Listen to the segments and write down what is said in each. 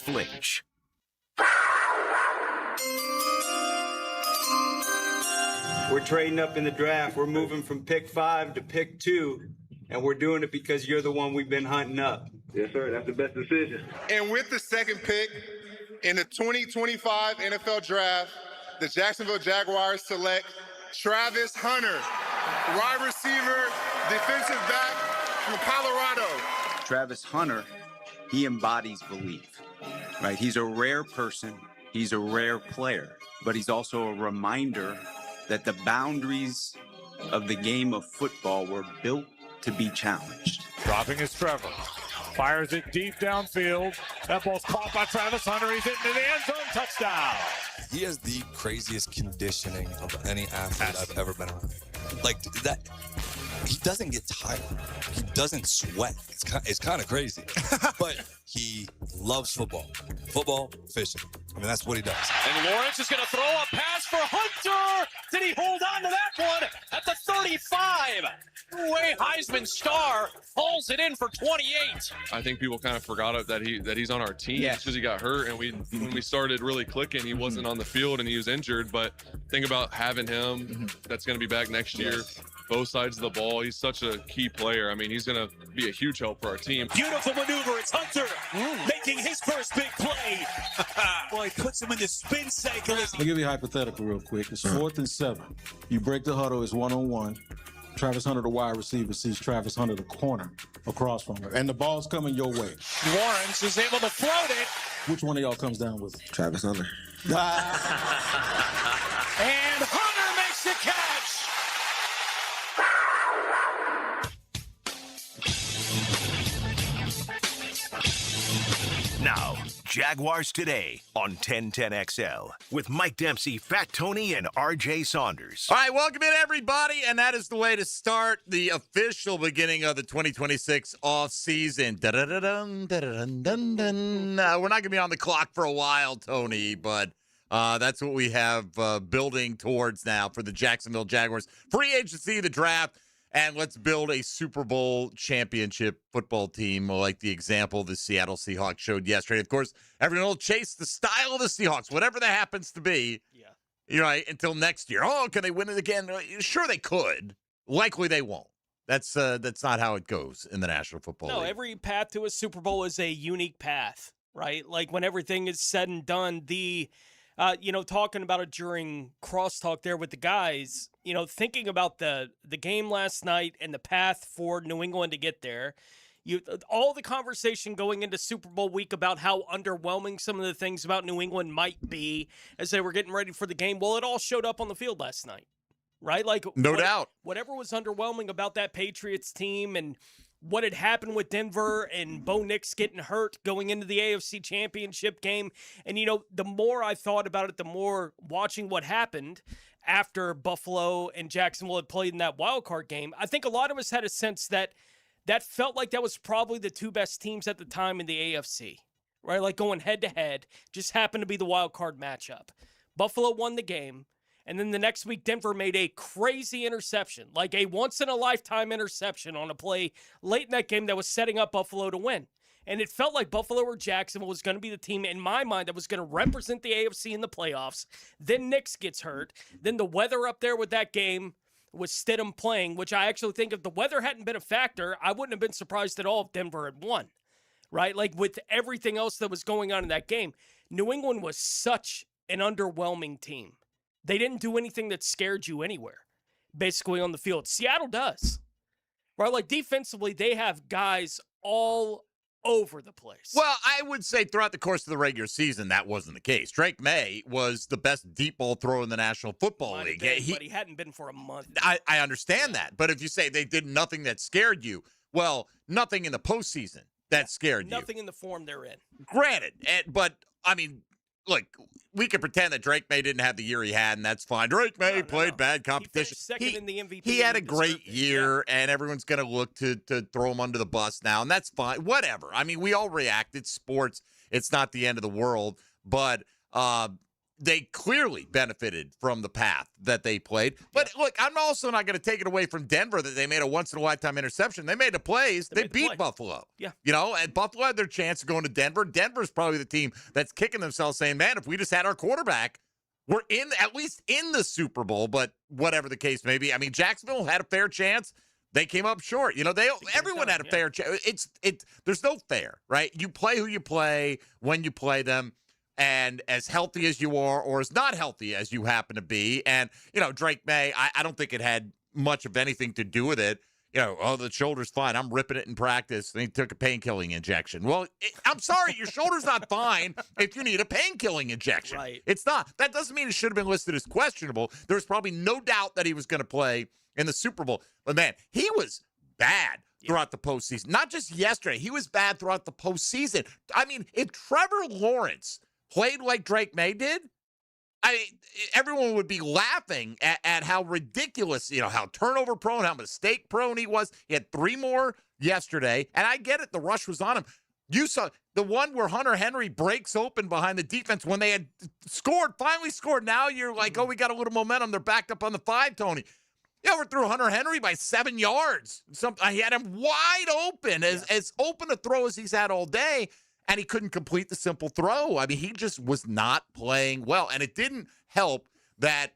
flinch. We're trading up in the draft. We're moving from pick 5 to pick 2, and we're doing it because you're the one we've been hunting up. Yes, sir. That's the best decision. And with the second pick in the 2025 NFL Draft, the Jacksonville Jaguars select Travis Hunter, wide receiver, defensive back from Colorado. Travis Hunter, he embodies belief, right? He's a rare person. He's a rare player, but he's also a reminder that the boundaries of the game of football were built to be challenged. Dropping is Trevor. Fires it deep downfield. That ball's caught by Travis Hunter. He's into the end zone. Touchdown. He has the craziest conditioning of any athlete I've ever been around. Like that, he doesn't get tired. He doesn't sweat. It's kind of crazy. But he loves football. Football, fishing. I mean, that's what he does. And Lawrence is going to throw a pass for Hunter. Did he hold on to that one at the 35? Way Heisman star pulls it in for 28. I think people kind of forgot that he's on our team because he got hurt, and when we started really clicking, he wasn't on the field and he was injured. But think about having him. That's going to be back next year. Both sides of the ball. He's such a key player. I mean, he's going to be a huge help for our team. Beautiful maneuver. It's Hunter making his first big play. Boy, puts him in the spin cycle. I'll give you a hypothetical real quick. It's 4th and 7. You break the huddle. It's 1-on-1. Travis Hunter, the wide receiver, sees Travis Hunter, the corner, across from her. And the ball's coming your way. Lawrence is able to float it. Which one of y'all comes down with it? Travis Hunter. And Hunter makes the catch. Now, Jaguars Today on 1010XL with Mike Dempsey, Fat Tony, and RJ Saunders. All right, welcome in, everybody, and that is the way to start the official beginning of the 2026 offseason. Dun-dun-dun, dun-dun-dun-dun. We're not going to be on the clock for a while, Tony, but that's what we have building towards now for the Jacksonville Jaguars. Free agency, the draft. And let's build a Super Bowl championship football team like the example the Seattle Seahawks showed yesterday. Of course, everyone will chase the style of the Seahawks, whatever that happens to be, until next year. Oh, can they win it again? Sure they could. Likely they won't. That's not how it goes in the National Football League. No, every path to a Super Bowl is a unique path, right? Like when everything is said and done, talking about it during crosstalk there with the guys, thinking about the game last night and the path for New England to get there, all the conversation going into Super Bowl week about how underwhelming some of the things about New England might be as they were getting ready for the game. Well, it all showed up on the field last night, right? Like no doubt. Whatever was underwhelming about that Patriots team and what had happened with Denver and Bo Nix getting hurt going into the AFC Championship game. And, the more I thought about it, the more watching what happened after Buffalo and Jacksonville had played in that wild card game, I think a lot of us had a sense that felt like that was probably the two best teams at the time in the AFC, right? Like going head-to-head, just happened to be the wild card matchup. Buffalo won the game. And then the next week, Denver made a crazy interception, like a once-in-a-lifetime interception on a play late in that game that was setting up Buffalo to win. And it felt like Buffalo or Jacksonville was going to be the team, in my mind, that was going to represent the AFC in the playoffs. Then Nix gets hurt. Then the weather up there with that game with Stidham playing, which I actually think if the weather hadn't been a factor, I wouldn't have been surprised at all if Denver had won, right? Like with everything else that was going on in that game, New England was such an underwhelming team. They didn't do anything that scared you anywhere, basically, on the field. Seattle does, right? Like, defensively, they have guys all over the place. Well, I would say throughout the course of the regular season, that wasn't the case. Drake May was the best deep ball thrower in the National Football League. But he hadn't been for a month. I understand that. But if you say they did nothing that scared you, well, nothing in the postseason that scared you. Nothing in the form they're in. Granted. But, I mean, look, we can pretend that Drake May didn't have the year he had, and that's fine. Drake May played bad competition. Second in the MVP. He had a great year, and everyone's going to look to throw him under the bus now, and that's fine. Whatever. I mean, we all react. It's sports. It's not the end of the world. But they clearly benefited from the path that they played. But look, I'm also not going to take it away from Denver that they made a once-in-a-lifetime interception. They made the plays. They beat Buffalo. Yeah. And Buffalo had their chance of going to Denver. Denver's probably the team that's kicking themselves saying, man, if we just had our quarterback, we're at least in the Super Bowl, but whatever the case may be. I mean, Jacksonville had a fair chance. They came up short. Everyone had a fair chance. There's no fair, right? You play who you play when you play them, and as healthy as you are or as not healthy as you happen to be. And, Drake May, I don't think it had much of anything to do with it. The shoulder's fine. I'm ripping it in practice. And he took a pain-killing injection. Well, I'm sorry, your shoulder's not fine if you need a pain-killing injection. Right. It's not. That doesn't mean it should have been listed as questionable. There's probably no doubt that he was going to play in the Super Bowl. But, man, he was bad throughout the postseason. Not just yesterday. He was bad throughout the postseason. I mean, if Trevor Lawrence played like Drake May did, everyone would be laughing at how ridiculous, how turnover prone, how mistake prone he was. He had 3 more yesterday, and I get it. The rush was on him. You saw the one where Hunter Henry breaks open behind the defense when they had finally scored. Now you're like, oh, we got a little momentum. They're backed up on the 5, Tony. He overthrew Hunter Henry by 7 yards. He had him wide open, as open a throw as he's had all day. And he couldn't complete the simple throw. I mean, he just was not playing well. And it didn't help that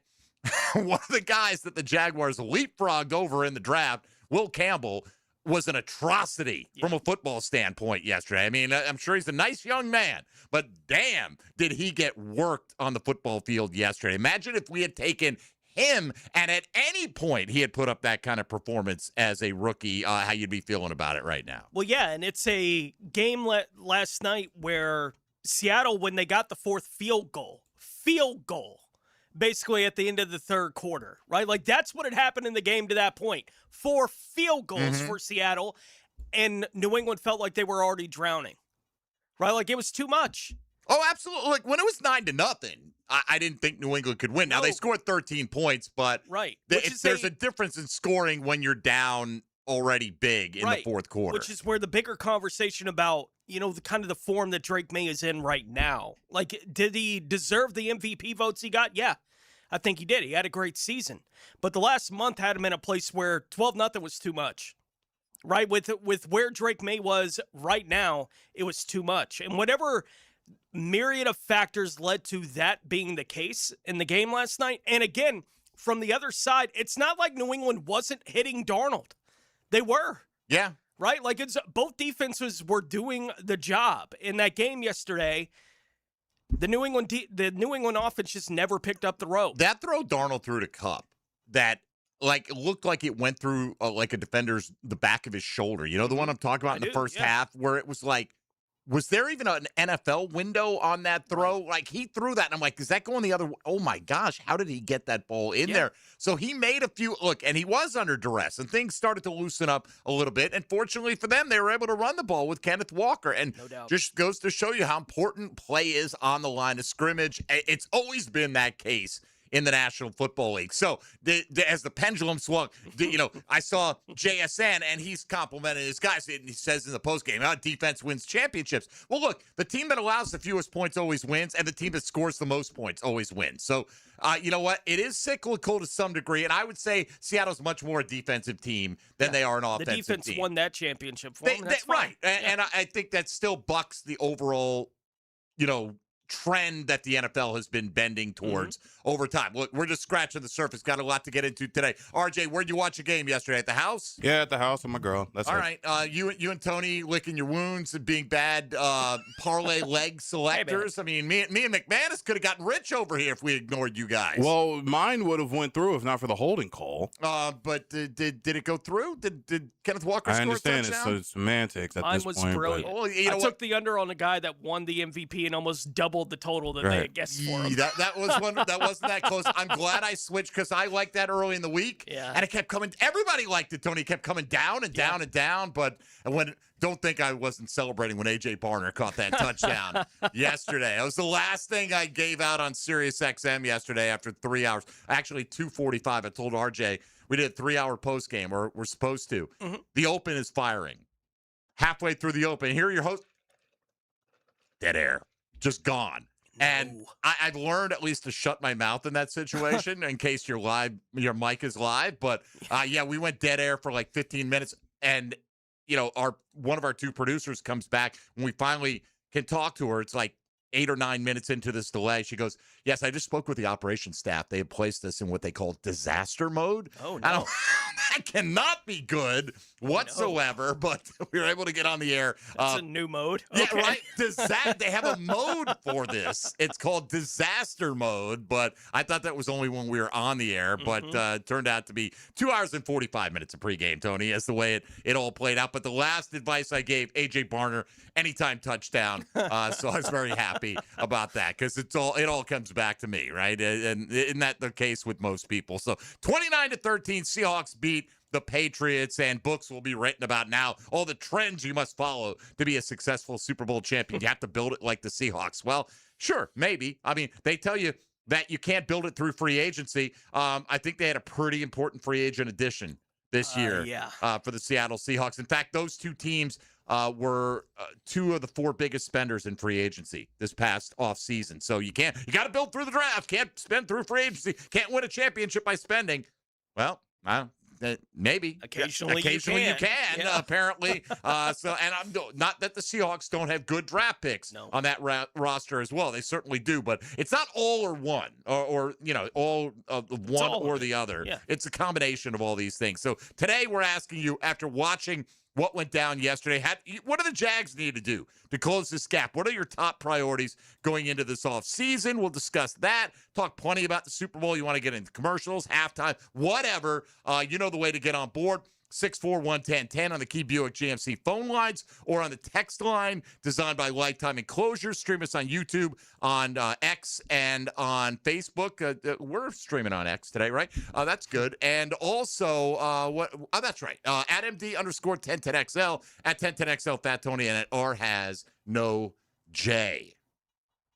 one of the guys that the Jaguars leapfrogged over in the draft, Will Campbell, was an atrocity from a football standpoint yesterday. I mean, I'm sure he's a nice young man, but damn, did he get worked on the football field yesterday. Imagine if we had taken him and at any point he had put up that kind of performance as a rookie, how you'd be feeling about it right now. Well, yeah, and it's a game last night where Seattle, when they got the 4th field goal, basically at the end of the 3rd quarter, right? Like, that's what had happened in the game to that point. 4 field goals for Seattle, and New England felt like they were already drowning, right? Like, it was too much. Oh, absolutely. Like, when it was 9-0, I didn't think New England could win. Now, they scored 13 points, but there's a difference in scoring when you're down already big in the 4th quarter. Which is where the bigger conversation about, the kind of the form that Drake May is in right now. Like, did he deserve the MVP votes he got? Yeah, I think he did. He had a great season. But the last month had him in a place where 12-0 was too much. Right? With where Drake May was right now, it was too much. And whatever myriad of factors led to that being the case in the game last night. And again, from the other side, it's not like New England wasn't hitting Darnold. They were. Yeah. Right? Like, it's both defenses were doing the job. In that game yesterday, the New England offense just never picked up the rope. That throw Darnold threw to Kupp, that looked like it went through like a defender's the back of his shoulder. You know the one I'm talking about in the first half, where it was like, was there even an NFL window on that throw? Like, he threw that, and I'm like, is that going the other way? Oh, my gosh, how did he get that ball in there? So he made a few, and he was under duress, and things started to loosen up a little bit. And fortunately for them, they were able to run the ball with Kenneth Walker. And just goes to show you how important play is on the line of scrimmage. It's always been that case in the National Football League. So as the pendulum swung, I saw JSN, and he's complimenting his guys. And he says in the postgame, defense wins championships. Well, look, the team that allows the fewest points always wins, and the team that scores the most points always wins. So, you know what? It is cyclical to some degree, and I would say Seattle's much more a defensive team than they are an offensive team. The defense won that championship for them. Right. And I think that still bucks the overall, trend that the NFL has been bending towards over time. Look, we're just scratching the surface. Got a lot to get into today. RJ, where'd you watch the game yesterday? At the house? Yeah, at the house with my girl. That's all right. You and Tony licking your wounds and being bad parlay leg selectors. Hey, I mean, me and McManus could have gotten rich over here if we ignored you guys. Well, mine would have went through if not for the holding call. But did it go through? Did Kenneth Walker score a touchdown? I understand it's semantics at this point. Mine was brilliant. Well, I took the under on the guy that won the MVP and almost doubled the total that they had guessed for him. That wasn't that close. I'm glad I switched because I liked that early in the week. Yeah. And it kept coming. Everybody liked it, Tony. It kept coming down and down and down. But don't think I wasn't celebrating when A.J. Barner caught that touchdown yesterday. It was the last thing I gave out on Sirius XM yesterday after 3 hours. Actually, 2:45. I told RJ we did a 3-hour post game, or we're supposed to. The Open is firing. Halfway through the Open, here your host. Dead air. Just gone. And I've learned at least to shut my mouth in that situation in case your mic is live. But yeah, we went dead air for like 15 minutes. And, one of our two producers comes back when we finally can talk to her. It's like 8 or 9 minutes into this delay. She goes, yes, I just spoke with the operations staff. They have placed us in what they call disaster mode. Oh, no. That cannot be good whatsoever, but we were able to get on the air. That's a new mode. Yeah, Okay. right. They have a mode for this. It's called disaster mode, but I thought that was only when we were on the air, but it turned out to be 2 hours and 45 minutes of pregame, Tony. That's the way it all played out. But the last advice I gave, A.J. Barner, anytime touchdown. So I was very happy about that because it all comes back to me, right? And isn't that the case with most people? So 29-13, Seahawks beat the Patriots, and books will be written about now all the trends you must follow to be a successful Super Bowl champion. You have to build it like the Seahawks. Well, sure, maybe. I mean, they tell you that you can't build it through free agency. I think they had a pretty important free agent addition this year for the Seattle Seahawks. In fact, those two teams were two of the four biggest spenders in free agency this past offseason. So you got to build through the draft. Can't spend through free agency. Can't win a championship by spending. Well, maybe occasionally you can. Apparently. And I'm not that the Seahawks don't have good draft picks on that roster as well. They certainly do, but it's not all or one or all of one or the other. Yeah. It's a combination of all these things. So today we're asking you, after watching what went down yesterday, what do the Jags need to do to close this gap? What are your top priorities going into this offseason? We'll discuss that. Talk plenty about the Super Bowl. You want to get into commercials, halftime, whatever. You know the way to get on board. 641-1010 on the Key Buick GMC phone lines or on the text line designed by Lifetime Enclosures. Stream us on YouTube, on X, and on Facebook. We're streaming on X today, right? That's good. And also, that's right. At MD_1010XL, at 1010XL Fat Tony, and at R has no J.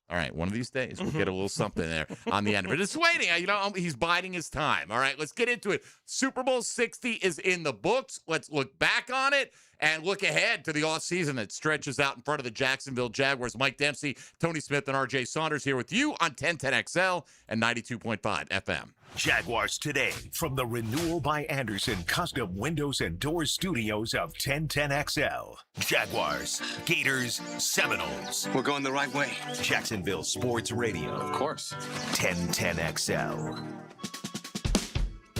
All right, one of these days we'll get a little something there on the end of it. It's waiting. He's biding his time. All right, let's get into it. Super Bowl 60 is in the books. Let's look back on it and look ahead to the offseason that stretches out in front of the Jacksonville Jaguars. Mike Dempsey, Tony Smith, and R.J. Saunders here with you on 1010XL and 92.5 FM. Jaguars Today from the Renewal by Anderson Custom Windows and Doors Studios of 1010XL. Jaguars, Gators, Seminoles. We're going the right way. Jacksonville Sports Radio. Of course. 1010XL.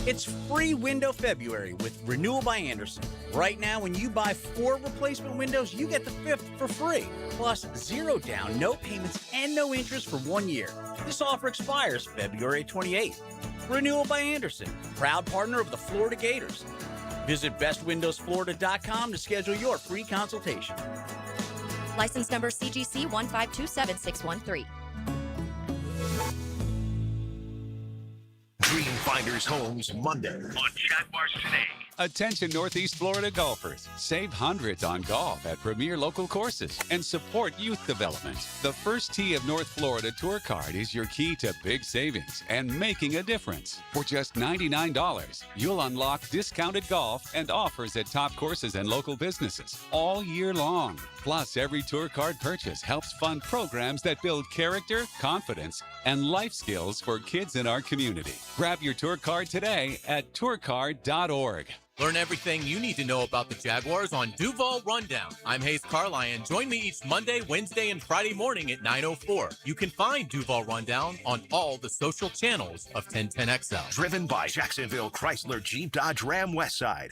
It's free window February with Renewal by Anderson. Right now, when you buy 4 replacement windows, you get the 5th for free. Plus, 0 down, no payments, and no interest for 1 year. This offer expires February 28th. Renewal by Anderson, proud partner of the Florida Gators. Visit bestwindowsflorida.com to schedule your free consultation. License number CGC 1527613. Dreamfinders Homes Monday on Jaguars Today. Attention Northeast Florida golfers. Save hundreds on golf at premier local courses and support youth development. The First Tee of North Florida Tour Card is your key to big savings and making a difference. For just $99, you'll unlock discounted golf and offers at top courses and local businesses all year long. Plus, every tour card purchase helps fund programs that build character, confidence, and life skills for kids in our community. Grab your tour card today at tourcard.org. Learn everything you need to know about the Jaguars on Duval Rundown. I'm Hayes Carlyon. Join me each Monday, Wednesday, and Friday morning at 9:04. You can find Duval Rundown on all the social channels of 1010XL. Driven by Jacksonville Chrysler Jeep Dodge Ram Westside.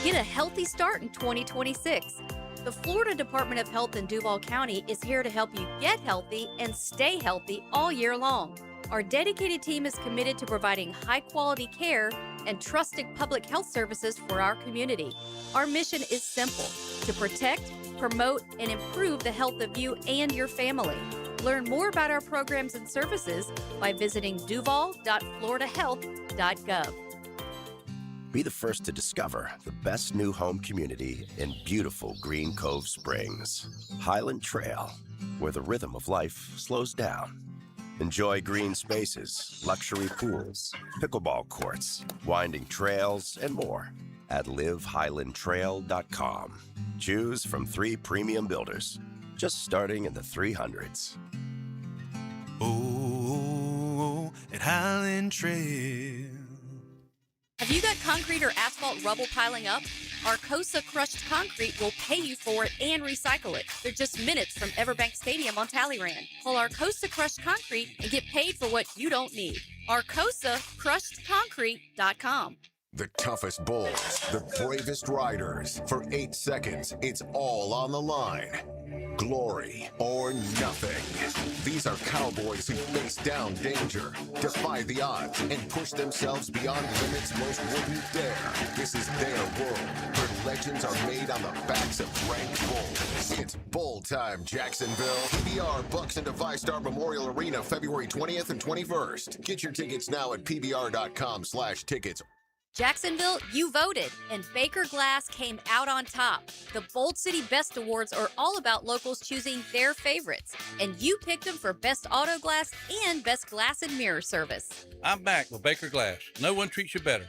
Get a healthy start in 2026. The Florida Department of Health in Duval County is here to help you get healthy and stay healthy all year long. Our dedicated team is committed to providing high-quality care and trusted public health services for our community. Our mission is simple: to protect, promote, and improve the health of you and your family. Learn more about our programs and services by visiting duval.floridahealth.gov. Be the first to discover the best new home community in beautiful Green Cove Springs. Highland Trail, where the rhythm of life slows down. Enjoy green spaces, luxury pools, pickleball courts, winding trails, and more at livehighlandtrail.com. Choose from 3 premium builders. just starting in the 300s. Oh, at Highland Trail. Have you got concrete or asphalt rubble piling up? Arcosa Crushed Concrete will pay you for it and recycle it. They're just minutes from Everbank Stadium on Talleyrand. Call Arcosa Crushed Concrete and get paid for what you don't need. ArcosaCrushedConcrete.com. The toughest bulls, the bravest riders. For 8 seconds, it's all on the line. Glory or nothing. These are cowboys who face down danger, defy the odds, and push themselves beyond limits most wouldn't dare. This is their world, where legends are made on the backs of ranked bulls. It's Bull Time, Jacksonville. PBR Bucks into ViStar Memorial Arena February 20th and 21st. Get your tickets now at pbr.com/tickets. Jacksonville, you voted, and Baker Glass came out on top. The Bold City Best Awards are all about locals choosing their favorites, and you picked them for Best Auto Glass and Best Glass and Mirror Service. I'm back with Baker Glass. No one treats you better.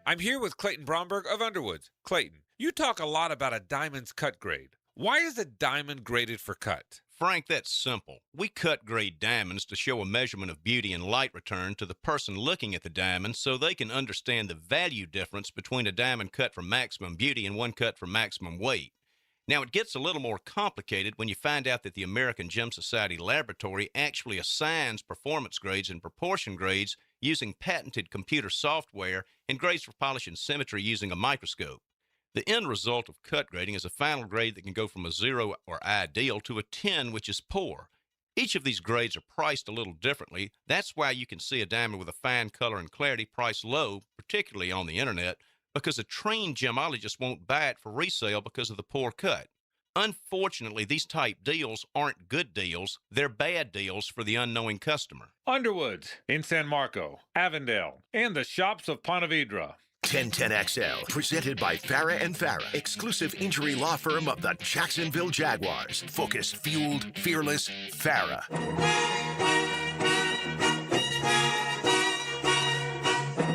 I'm here with Clayton Bromberg of Underwoods. Clayton, you talk a lot about a diamond's cut grade. Why is a diamond graded for cut? Frank, that's simple. We cut grade diamonds to show a measurement of beauty and light return to the person looking at the diamond so they can understand the value difference between a diamond cut for maximum beauty and one cut for maximum weight. Now, it gets a little more complicated when you find out that the American Gem Society Laboratory actually assigns performance grades and proportion grades using patented computer software and grades for polish and symmetry using a microscope. The end result of cut grading is a final grade that can go from a 0 or ideal to a 10, which is poor. Each of these grades are priced a little differently. That's why you can see a diamond with a fine color and clarity priced low, particularly on the internet, because a trained gemologist won't buy it for resale because of the poor cut. Unfortunately, these type deals aren't good deals. They're bad deals for the unknowing customer. Underwoods in San Marco, Avondale, and the shops of Ponte Vedra. 1010XL, presented by Farah and Farah, exclusive injury law firm of the Jacksonville Jaguars. Focused, fueled, fearless, Farah.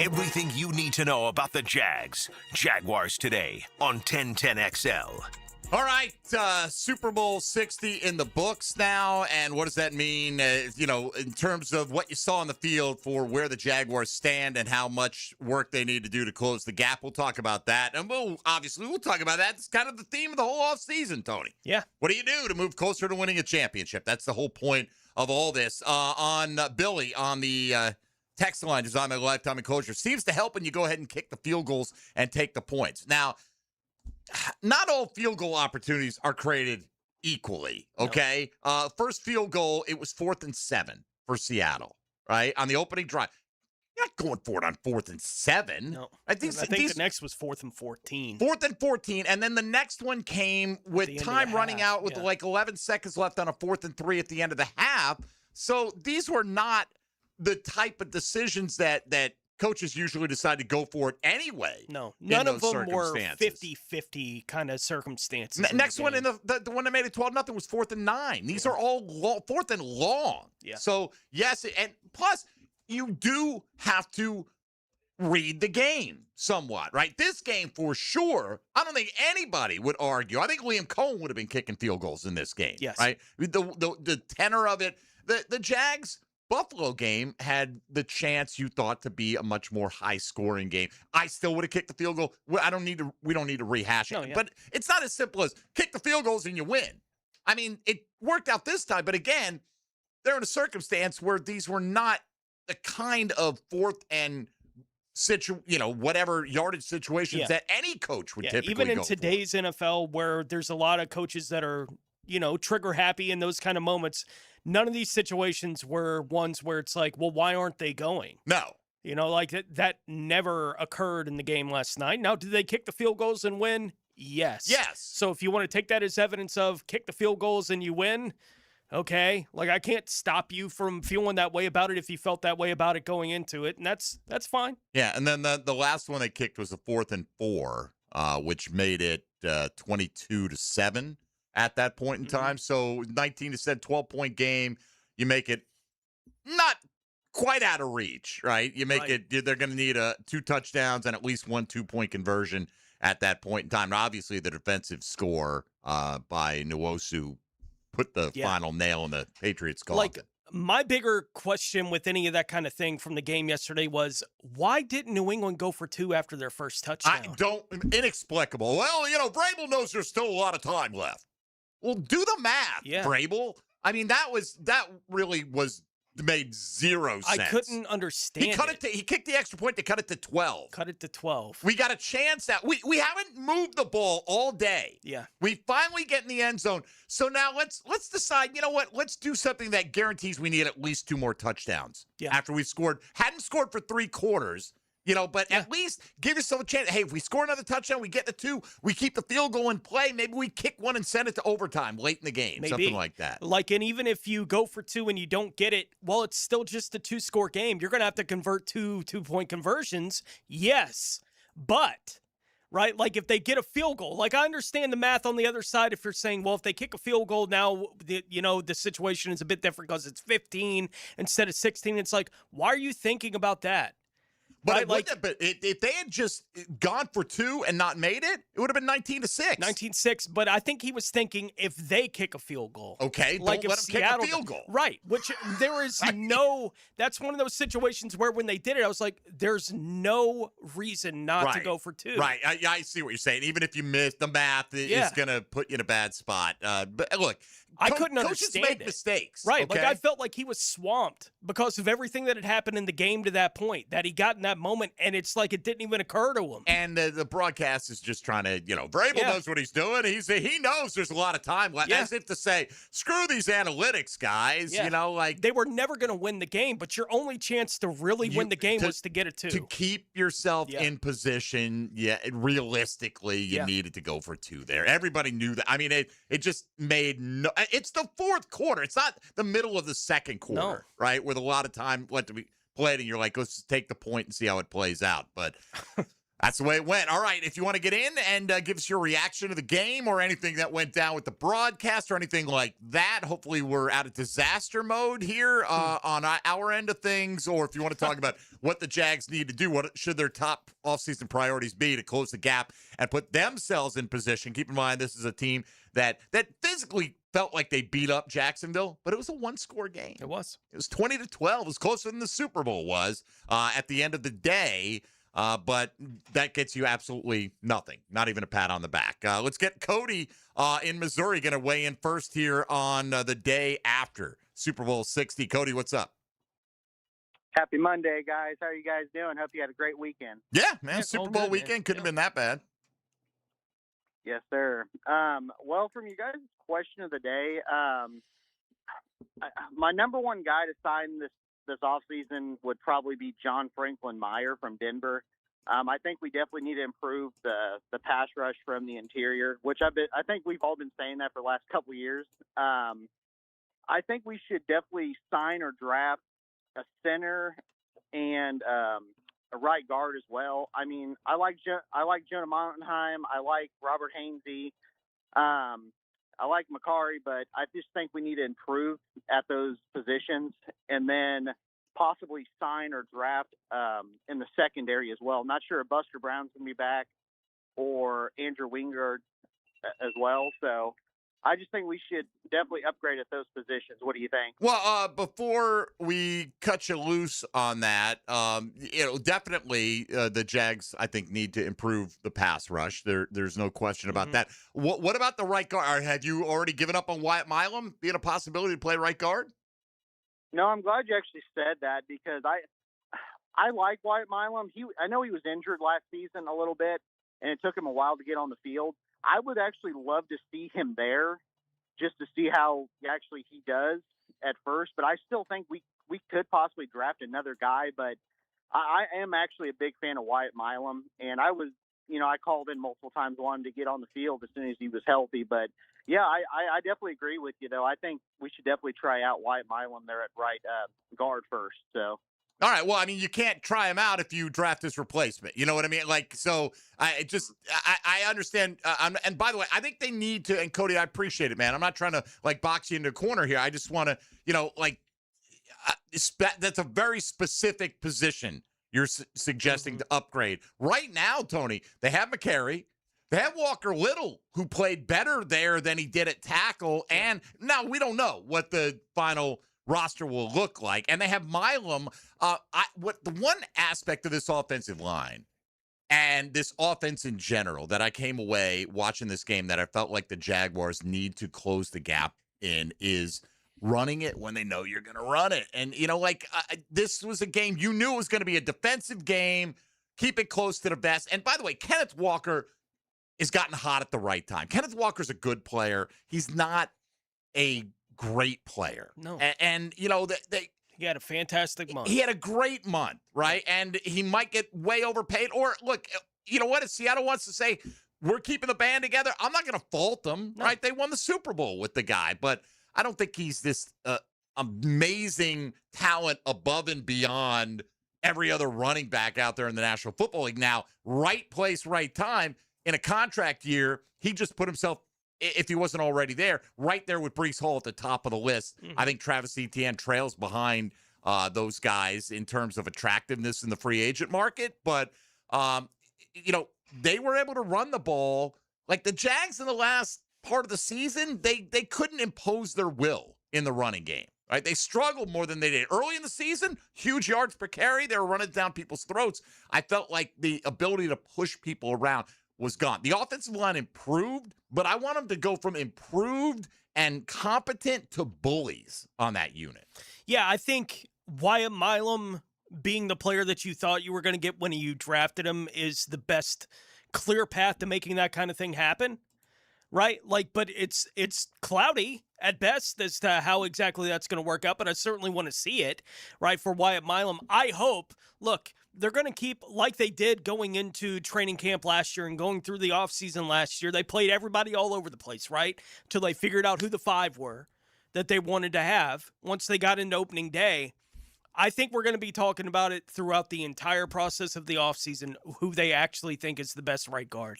Everything you need to know about the Jags. Jaguars today on 1010XL. All right, Super Bowl 60 in the books now, and what does that mean, in terms of what you saw on the field for where the Jaguars stand and how much work they need to do to close the gap? We'll talk about that, and we'll talk about that. It's kind of the theme of the whole offseason, Tony. Yeah. What do you do to move closer to winning a championship? That's the whole point of all this. On Billy, on the text line, Design My Lifetime Enclosure, seems to help when you go ahead and kick the field goals and take the points. Now, not all field goal opportunities are created equally, okay? No. First field goal, it was 4th and 7 for Seattle, right? On the opening drive. You're not going for it on 4th and 7. No. I think the next was 4th and 14. 4th and 14, and then the next one came with time running out with like 11 seconds left on a 4th and 3 at the end of the half. So these were not the type of decisions that coaches usually decide to go for it anyway. No, none of them were 50-50 kind of circumstances. Next one, in the one that made it 12-0 was 4th and 9. These are all 4th and long. Yeah. So, yes, and plus, you do have to read the game somewhat, right? This game, for sure, I don't think anybody would argue. I think Liam Cohen would have been kicking field goals in this game. Yes. Right? The tenor of it, the Jags Buffalo game had the chance you thought to be a much more high-scoring game. I still would have kicked the field goal. We don't need to rehash it. No, yeah. But it's not as simple as kick the field goals and you win. I mean, it worked out this time, but again, they're in a circumstance where these were not the kind of 4th and whatever yardage situations that any coach would typically even in go today's for. NFL, where there's a lot of coaches that are trigger happy in those kind of moments. None of these situations were ones where it's like, well, why aren't they going? No. That never occurred in the game last night. Now, did they kick the field goals and win? Yes. Yes. So if you want to take that as evidence of kick the field goals and you win, okay. I can't stop you from feeling that way about it if you felt that way about it going into it, and that's fine. Yeah, and then the last one they kicked was a 4th and 4, which made it 22-7. At that point in time. So 19-7, 12-point game. You make it not quite out of reach, right? You make it, they're going to need 2 touchdowns and at least 1 2-point conversion at that point in time. Now, obviously, the defensive score by Nwosu put the final nail in the Patriots' coffin. Like, my bigger question with any of that kind of thing from the game yesterday was, why didn't New England go for 2 after their first touchdown? Inexplicable. Well, Vrabel knows there's still a lot of time left. Well, do the math, Vrabel. I mean, that really made zero sense. I couldn't understand. He kicked the extra point to cut it to 12. Cut it to 12. We got a chance that we haven't moved the ball all day. Yeah. We finally get in the end zone. So now let's decide, you know what? Let's do something that guarantees we need at least 2 more touchdowns. Yeah. After we've hadn't scored for 3 quarters. But at least give yourself a chance. Hey, if we score another touchdown, we get the 2, we keep the field goal in play. Maybe we kick one and send it to overtime late in the game. Maybe. Something like that. And even if you go for 2 and you don't get it, well, it's still just a 2-score game. You're going to have to convert 2 2-point conversions. Yes. But, right, like if they get a field goal, like I understand the math on the other side if you're saying, well, if they kick a field goal now, the situation is a bit different because it's 15 instead of 16. It's like, why are you thinking about that? But, if they had just gone for 2 and not made it, it would have been 19-6. 19-6, but I think he was thinking if they kick a field goal. Okay, like don't let them kick a field goal. Right, which there is that's one of those situations where when they did it, I was like, there's no reason not to go for 2. Right, I see what you're saying. Even if you miss the math, it's going to put you in a bad spot. But look, I couldn't coaches understand make it. mistakes. Right, okay? like I felt like he was swamped because of everything that had happened in the game to that point, that he got in that moment, and it's like it didn't even occur to him. And the broadcast is just trying to, Vrabel knows what he's doing. He knows there's a lot of time left, as if to say, screw these analytics, guys. They were never going to win the game, but your only chance to really win the game was to get it 2. To keep yourself in position, realistically, you needed to go for 2 there. Everybody knew that. I mean, it just made no. It's the fourth quarter. It's not the middle of the second quarter, right? With a lot of time left to be played, and you're like, let's just take the point and see how it plays out. But that's the way it went. All right, if you want to get in and give us your reaction to the game or anything that went down with the broadcast or anything like that, hopefully we're out of disaster mode here on our end of things. Or if you want to talk about what the Jags need to do, what should their top offseason priorities be to close the gap and put themselves in position. Keep in mind, this is a team that physically felt like they beat up Jacksonville, but it was a 1-score game. It was 20-12. It was closer than the Super Bowl was at the end of the day. But that gets you absolutely nothing, not even a pat on the back. Let's get Cody in Missouri going to weigh in first here on the day after Super Bowl 60. Cody, what's up? Happy Monday, guys. How are you guys doing? Hope you had a great weekend. Yeah, man. Super Bowl weekend couldn't have been that bad. Yes, sir. Well, from you guys' question of the day, my number one guy to sign this offseason would probably be John Franklin Meyer from Denver. I think we definitely need to improve the pass rush from the interior, which I think we've all been saying that for the last couple of years. I think we should definitely sign or draft a center and a right guard as well. I mean, I like Jonah Montenheim. I like Robert Hainsey. I like Makari, but I just think we need to improve at those positions and then possibly sign or draft in the secondary as well. Not sure if Buster Brown's going to be back or Andrew Wingard as well. So I just think we should definitely upgrade at those positions. What do you think? Well, before we cut you loose on that, definitely the Jags, I think, need to improve the pass rush. There's no question about that. What about the right guard? Had you already given up on Wyatt Milam being a possibility to play right guard? No, I'm glad you actually said that because I like Wyatt Milam. I know he was injured last season a little bit, and it took him a while to get on the field. I would actually love to see him there just to see how actually he does at first. But I still think we could possibly draft another guy. But I am actually a big fan of Wyatt Milam. And I was, I called in multiple times wanting to get on the field as soon as he was healthy. But, yeah, I definitely agree with you, though. I think we should definitely try out Wyatt Milam there at right guard first. So. All right. Well, I mean, you can't try him out if you draft his replacement. You know what I mean? Like, so I understand. And by the way, I think they need to. And Cody, I appreciate it, man. I'm not trying to box you into a corner here. I just want to, that's a very specific position you're suggesting to upgrade right now. Tony, they have McCary. They have Walker Little, who played better there than he did at tackle. And now we don't know what the final roster will look like. And they have Milam. The one aspect of this offensive line and this offense in general that I came away watching this game that I felt like the Jaguars need to close the gap in is running it when they know you're going to run it. And, this was a game you knew it was going to be a defensive game. Keep it close to the vest. And by the way, Kenneth Walker has gotten hot at the right time. Kenneth Walker's a good player. He's not a great player. No. And he had a fantastic month. He had a great month, right? And he might get way overpaid. Or, look, you know what? If Seattle wants to say, we're keeping the band together, I'm not going to fault them, right? They won the Super Bowl with the guy. But I don't think he's this amazing talent above and beyond every other running back out there in the National Football League. Now, right place, right time. In a contract year, he just put himself, if he wasn't already there, right there with Breece Hall at the top of the list. I think Travis Etienne trails behind those guys in terms of attractiveness in the free agent market. But, they were able to run the ball. Like the Jags in the last part of the season, they couldn't impose their will in the running game. Right? They struggled more than they did. Early in the season, huge yards per carry. They were running down people's throats. I felt like the ability to push people around was gone. The offensive line improved, but I want them to go from improved and competent to bullies on that unit. Yeah, I think Wyatt Milam being the player that you thought you were going to get when you drafted him is the best clear path to making that kind of thing happen, right? But it's cloudy at best as to how exactly that's going to work out, but I certainly want to see it, right, for Wyatt Milam. I hope, look, they're going to keep, like they did going into training camp last year and going through the offseason last year, they played everybody all over the place, right, until they figured out who the 5 were that they wanted to have once they got into opening day. I think we're going to be talking about it throughout the entire process of the offseason, who they actually think is the best right guard,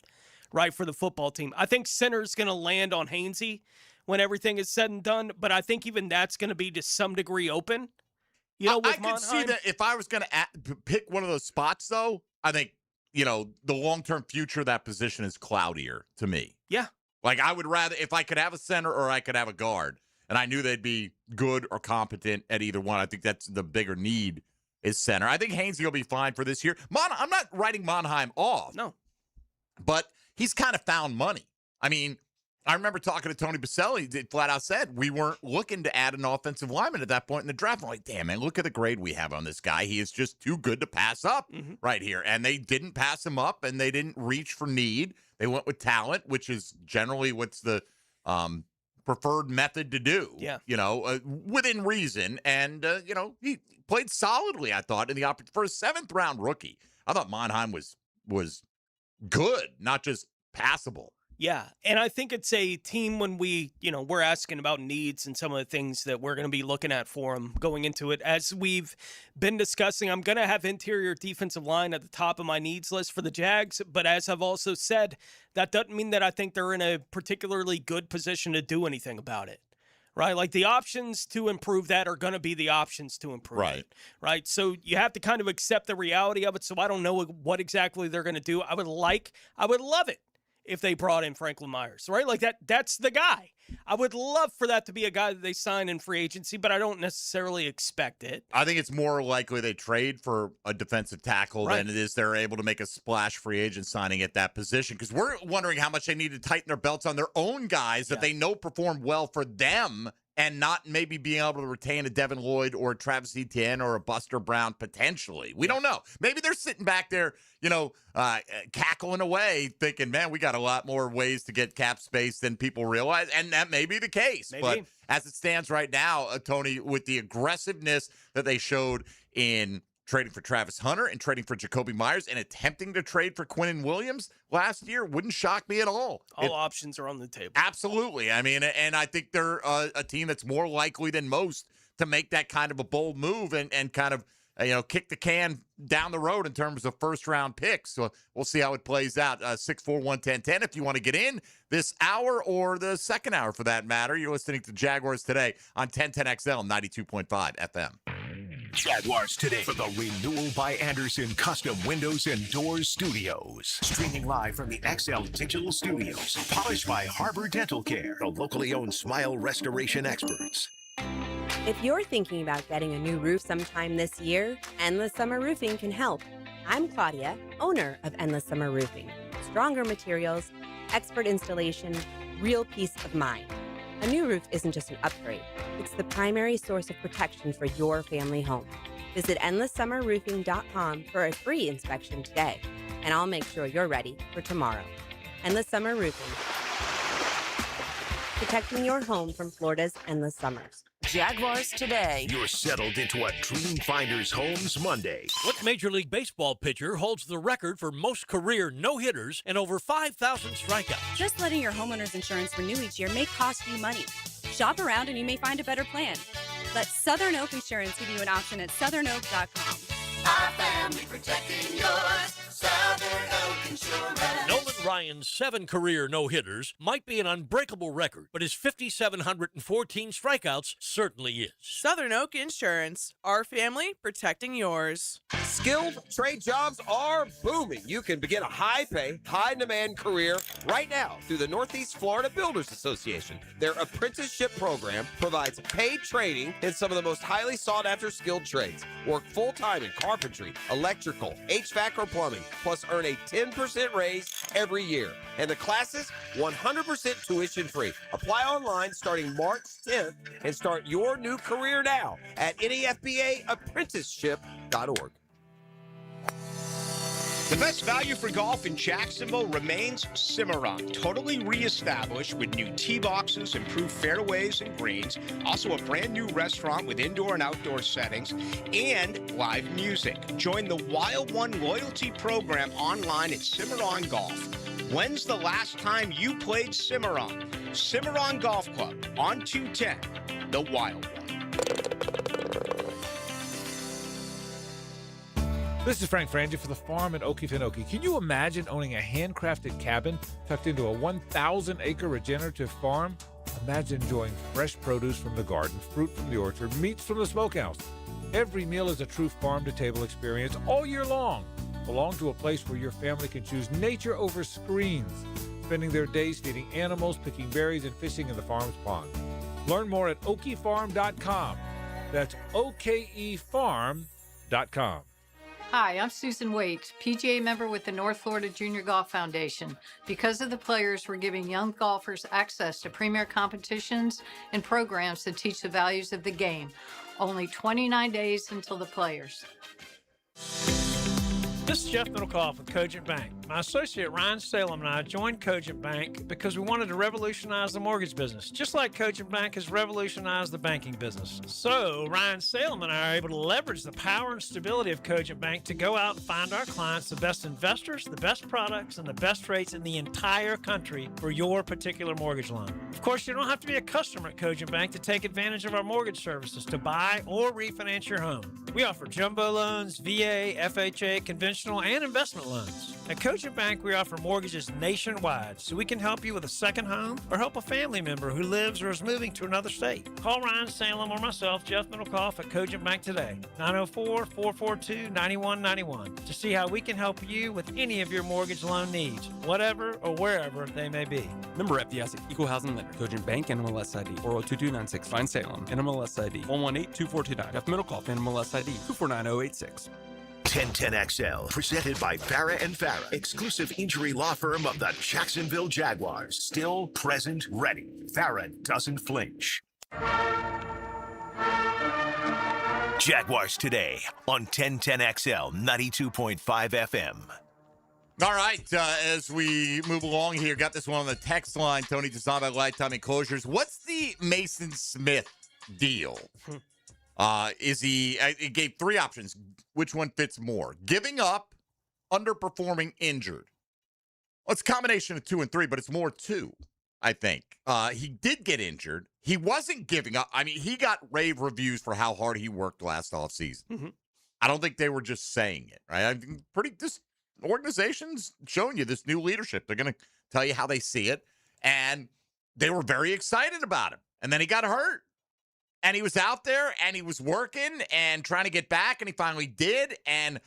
right, for the football team. I think center is going to land on Hainsey when everything is said and done, but I think even that's going to be to some degree open. I could see that if I was going to pick one of those spots, though, I think, the long-term future of that position is cloudier to me. Yeah. Like, I would rather, if I could have a center or I could have a guard, and I knew they'd be good or competent at either one, I think that's the bigger need is center. I think Hainsey will be fine for this year. I'm not writing Monheim off. No. But he's kind of found money. I mean, I remember talking to Tony Baselli, he flat out said we weren't looking to add an offensive lineman at that point in the draft. I'm like, damn, man, look at the grade we have on this guy. He is just too good to pass up right here. And they didn't pass him up, and they didn't reach for need. They went with talent, which is generally what's the preferred method to do, within reason. And, he played solidly, I thought, for a 7th-round rookie. I thought Monheim was good, not just passable. Yeah, and I think it's a team when we're asking about needs and some of the things that we're going to be looking at for them going into it. As we've been discussing, I'm going to have interior defensive line at the top of my needs list for the Jags, but as I've also said, that doesn't mean that I think they're in a particularly good position to do anything about it. Right? Like the options to improve that are going to be the options to improve it. Right? So you have to kind of accept the reality of it. So I don't know what exactly they're going to do. I would love it if they brought in Franklin Myers, right? Like that's the guy. I would love for that to be a guy that they sign in free agency, but I don't necessarily expect it. I think it's more likely they trade for a defensive tackle than it is they're able to make a splash free agent signing at that position, because we're wondering how much they need to tighten their belts on their own guys that they know perform well for them, and not maybe being able to retain a Devin Lloyd or a Travis Etienne or a Buster Brown potentially. We don't know. Maybe they're sitting back there, cackling away thinking, man, we got a lot more ways to get cap space than people realize. And that may be the case. Maybe. But as it stands right now, Tony, with the aggressiveness that they showed in trading for Travis Hunter and trading for Jacoby Myers and attempting to trade for Quinnen Williams last year wouldn't shock me at all. All options are on the table. Absolutely. I mean, and I think they're a team that's more likely than most to make that kind of a bold move and kind of, kick the can down the road in terms of first-round picks. So we'll see how it plays out. 641-1010 if you want to get in this hour or the second hour for that matter. You're listening to Jaguars Today on 1010XL 92.5 FM. Jaguars Today from the Renewal by Anderson Custom Windows and Doors Studios. Streaming live from the XL Digital Studios. Polished by Harbor Dental Care, the locally owned smile restoration experts. If you're thinking about getting a new roof sometime this year, Endless Summer Roofing can help. I'm Claudia, owner of Endless Summer Roofing. Stronger materials, expert installation, real peace of mind. A new roof isn't just an upgrade. It's the primary source of protection for your family home. Visit EndlessSummerRoofing.com for a free inspection today, and I'll make sure you're ready for tomorrow. Endless Summer Roofing. Protecting your home from Florida's endless summers. Jaguars Today. You're settled into a Dream Finders Homes Monday. What Major League Baseball pitcher holds the record for most career no-hitters and over 5,000 strikeouts? Just letting your homeowner's insurance renew each year may cost you money. Shop around and you may find a better plan. Let Southern Oak Insurance give you an option at southernoak.com. Our family protecting yours. Southern Oak Insurance. Nolan Ryan's 7 career no-hitters might be an unbreakable record, but his 5,714 strikeouts certainly is. Southern Oak Insurance. Our family protecting yours. Skilled trade jobs are booming. You can begin a high-pay, high-demand career right now through the Northeast Florida Builders Association. Their apprenticeship program provides paid training in some of the most highly sought-after skilled trades. Work full-time in carpentry, electrical, HVAC, or plumbing, plus earn a 10% raise every year. And the classes, 100% tuition-free. Apply online starting March 10th and start your new career now at NEFBAapprenticeship.org. The best value for golf in Jacksonville remains Cimarron. Totally reestablished with new tee boxes, improved fairways and greens. Also a brand new restaurant with indoor and outdoor settings and live music. Join the Wild One loyalty program online at Cimarron Golf. When's the last time you played Cimarron? Cimarron Golf Club on 210, the Wild One. This is Frank Frangie for the farm at Okefenokee. Can you imagine owning a handcrafted cabin tucked into a 1,000-acre regenerative farm? Imagine enjoying fresh produce from the garden, fruit from the orchard, meats from the smokehouse. Every meal is a true farm-to-table experience all year long. Belong to a place where your family can choose nature over screens, spending their days feeding animals, picking berries, and fishing in the farm's pond. Learn more at okefarm.com. That's okefarm.com. Hi, I'm Susan Waite, PGA member with the North Florida Junior Golf Foundation. Because of the players, we're giving young golfers access to premier competitions and programs that teach the values of the game. Only 29 days until the players. This is Jeff Middlecoff with Cogent Bank. My associate Ryan Salem and I joined Cogent Bank because we wanted to revolutionize the mortgage business, just like Cogent Bank has revolutionized the banking business. So Ryan Salem and I are able to leverage the power and stability of Cogent Bank to go out and find our clients the best investors, the best products, and the best rates in the entire country for your particular mortgage loan. Of course, you don't have to be a customer at Cogent Bank to take advantage of our mortgage services to buy or refinance your home. We offer jumbo loans, VA, FHA, conventional and investment loans. At Cogent Bank, we offer mortgages nationwide, so we can help you with a second home or help a family member who lives or is moving to another state. Call Ryan Salem or myself, Jeff Middlecoff, at Cogent Bank today, 904-442-9191, to see how we can help you with any of your mortgage loan needs, whatever or wherever they may be. Member FDIC, Equal Housing Lender, Cogent Bank, NMLS ID 402296, Ryan Salem, NMLS ID 1182429, Jeff Middlecoff, NMLS ID 249086. 1010XL, presented by Farah and Farah, exclusive injury law firm of the Jacksonville Jaguars. Still, present, ready. Farah doesn't flinch. Jaguars Today on 1010XL 92.5 FM. All right, as we move along here, got this one on the text line. Tony DeSanto, Lifetime Enclosures. What's the Mason Smith deal? It gave 3 options. Which one fits more? Giving up, underperforming, injured. Well, it's a combination of 2 and 3, but it's more 2, I think. He did get injured. He wasn't giving up. I mean, he got rave reviews for how hard he worked last offseason. Mm-hmm. I don't think they were just saying it, right? I think this organization's showing you this new leadership. They're going to tell you how they see it. And they were very excited about him. And then he got hurt. And he was out there, and he was working and trying to get back, and he finally did, and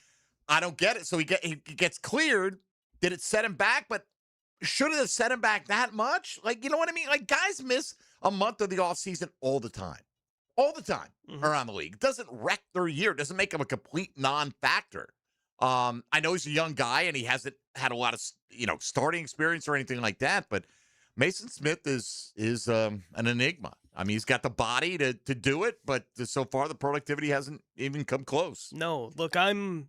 I don't get it. So he gets cleared. Did it set him back? But should it have set him back that much? Like, you know what I mean? Like, guys miss a month of the offseason all the time. All the time around the league. It doesn't wreck their year. It doesn't make them a complete non-factor. I know he's a young guy, and he hasn't had a lot of, starting experience or anything like that, but Mason Smith is an enigma. I mean, he's got the body to do it, but so far the productivity hasn't even come close. No, look, I'm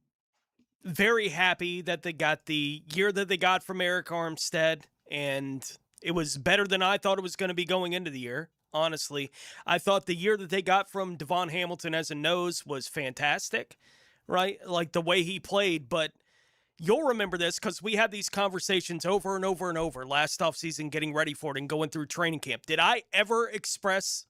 very happy that they got the year that they got from Eric Armstead, and it was better than I thought it was going to be going into the year, honestly. I thought the year that they got from Devon Hamilton as a nose was fantastic, right? Like the way he played, but you'll remember this because we had these conversations over and over and over last offseason getting ready for it and going through training camp. Did I ever express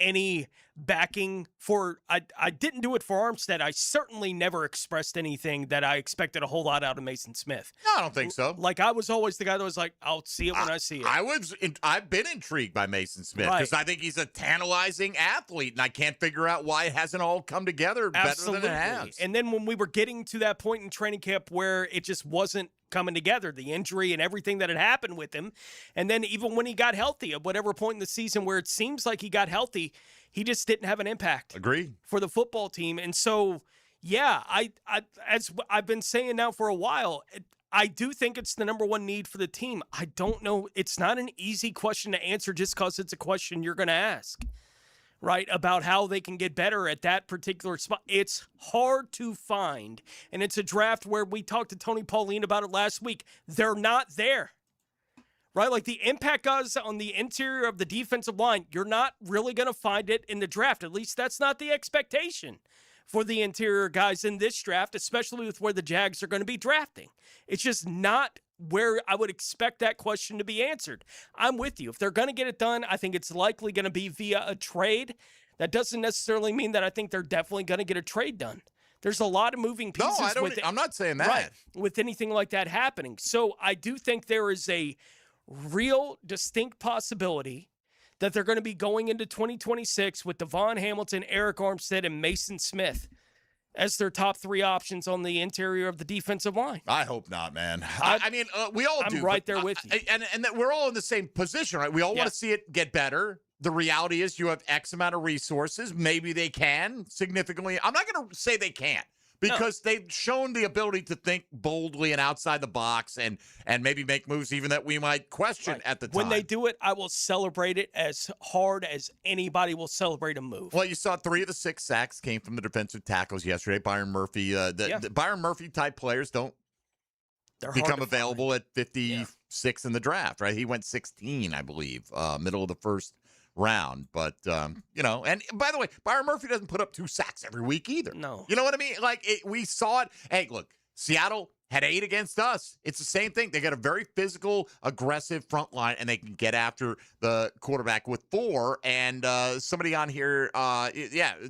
any backing for I didn't do it for Armstead. I certainly never expressed anything that I expected a whole lot out of Mason Smith. No, I don't think so. Like, I was always the guy that was like, I'll see it when I see it. I've been intrigued by Mason Smith because I think he's a tantalizing athlete, and I can't figure out why it hasn't all come together better than it has. And then when we were getting to that point in training camp where it just wasn't coming together, the injury and everything that had happened with him, and then even when he got healthy at whatever point in the season where it seems like he got healthy, he just didn't have an impact. Agreed. For the football team. And so, yeah, I as I've been saying now for a while, I do think it's the number one need for the team. I don't know. It's not an easy question to answer just because it's a question you're going to ask, right, about how they can get better at that particular spot. It's hard to find, and it's a draft where we talked to Tony Pauline about it last week. They're not there. Right, like the impact guys on the interior of the defensive line, you're not really going to find it in the draft. At least that's not the expectation for the interior guys in this draft, especially with where the Jags are going to be drafting. It's just not where I would expect that question to be answered. I'm with you. If they're going to get it done, I think it's likely going to be via a trade. That doesn't necessarily mean that I think they're definitely going to get a trade done. There's a lot of moving pieces. No, I'm not saying that. Right, with anything like that happening. So I do think there is a real distinct possibility that they're going to be going into 2026 with Devon Hamilton, Eric Armstead, and Mason Smith as their top three options on the interior of the defensive line. I hope not, man. I mean, we all do. I'm right there with you. And that we're all in the same position, right? We all want to see it get better. The reality is you have X amount of resources. Maybe they can significantly. I'm not going to say they can't. Because they've shown the ability to think boldly and outside the box and maybe make moves even that we might question at the time. When they do it, I will celebrate it as hard as anybody will celebrate a move. Well, you saw 3 of the 6 sacks came from the defensive tackles yesterday. Byron Murphy, the Byron Murphy type players don't become available at 56 in the draft, right? He went 16, I believe, middle of the first round. But, and by the way, Byron Murphy doesn't put up 2 sacks every week either. No. You know what I mean? Like, we saw it. Hey, look, Seattle had 8 against us. It's the same thing. They got a very physical, aggressive front line, and they can get after the quarterback with 4. And somebody on here,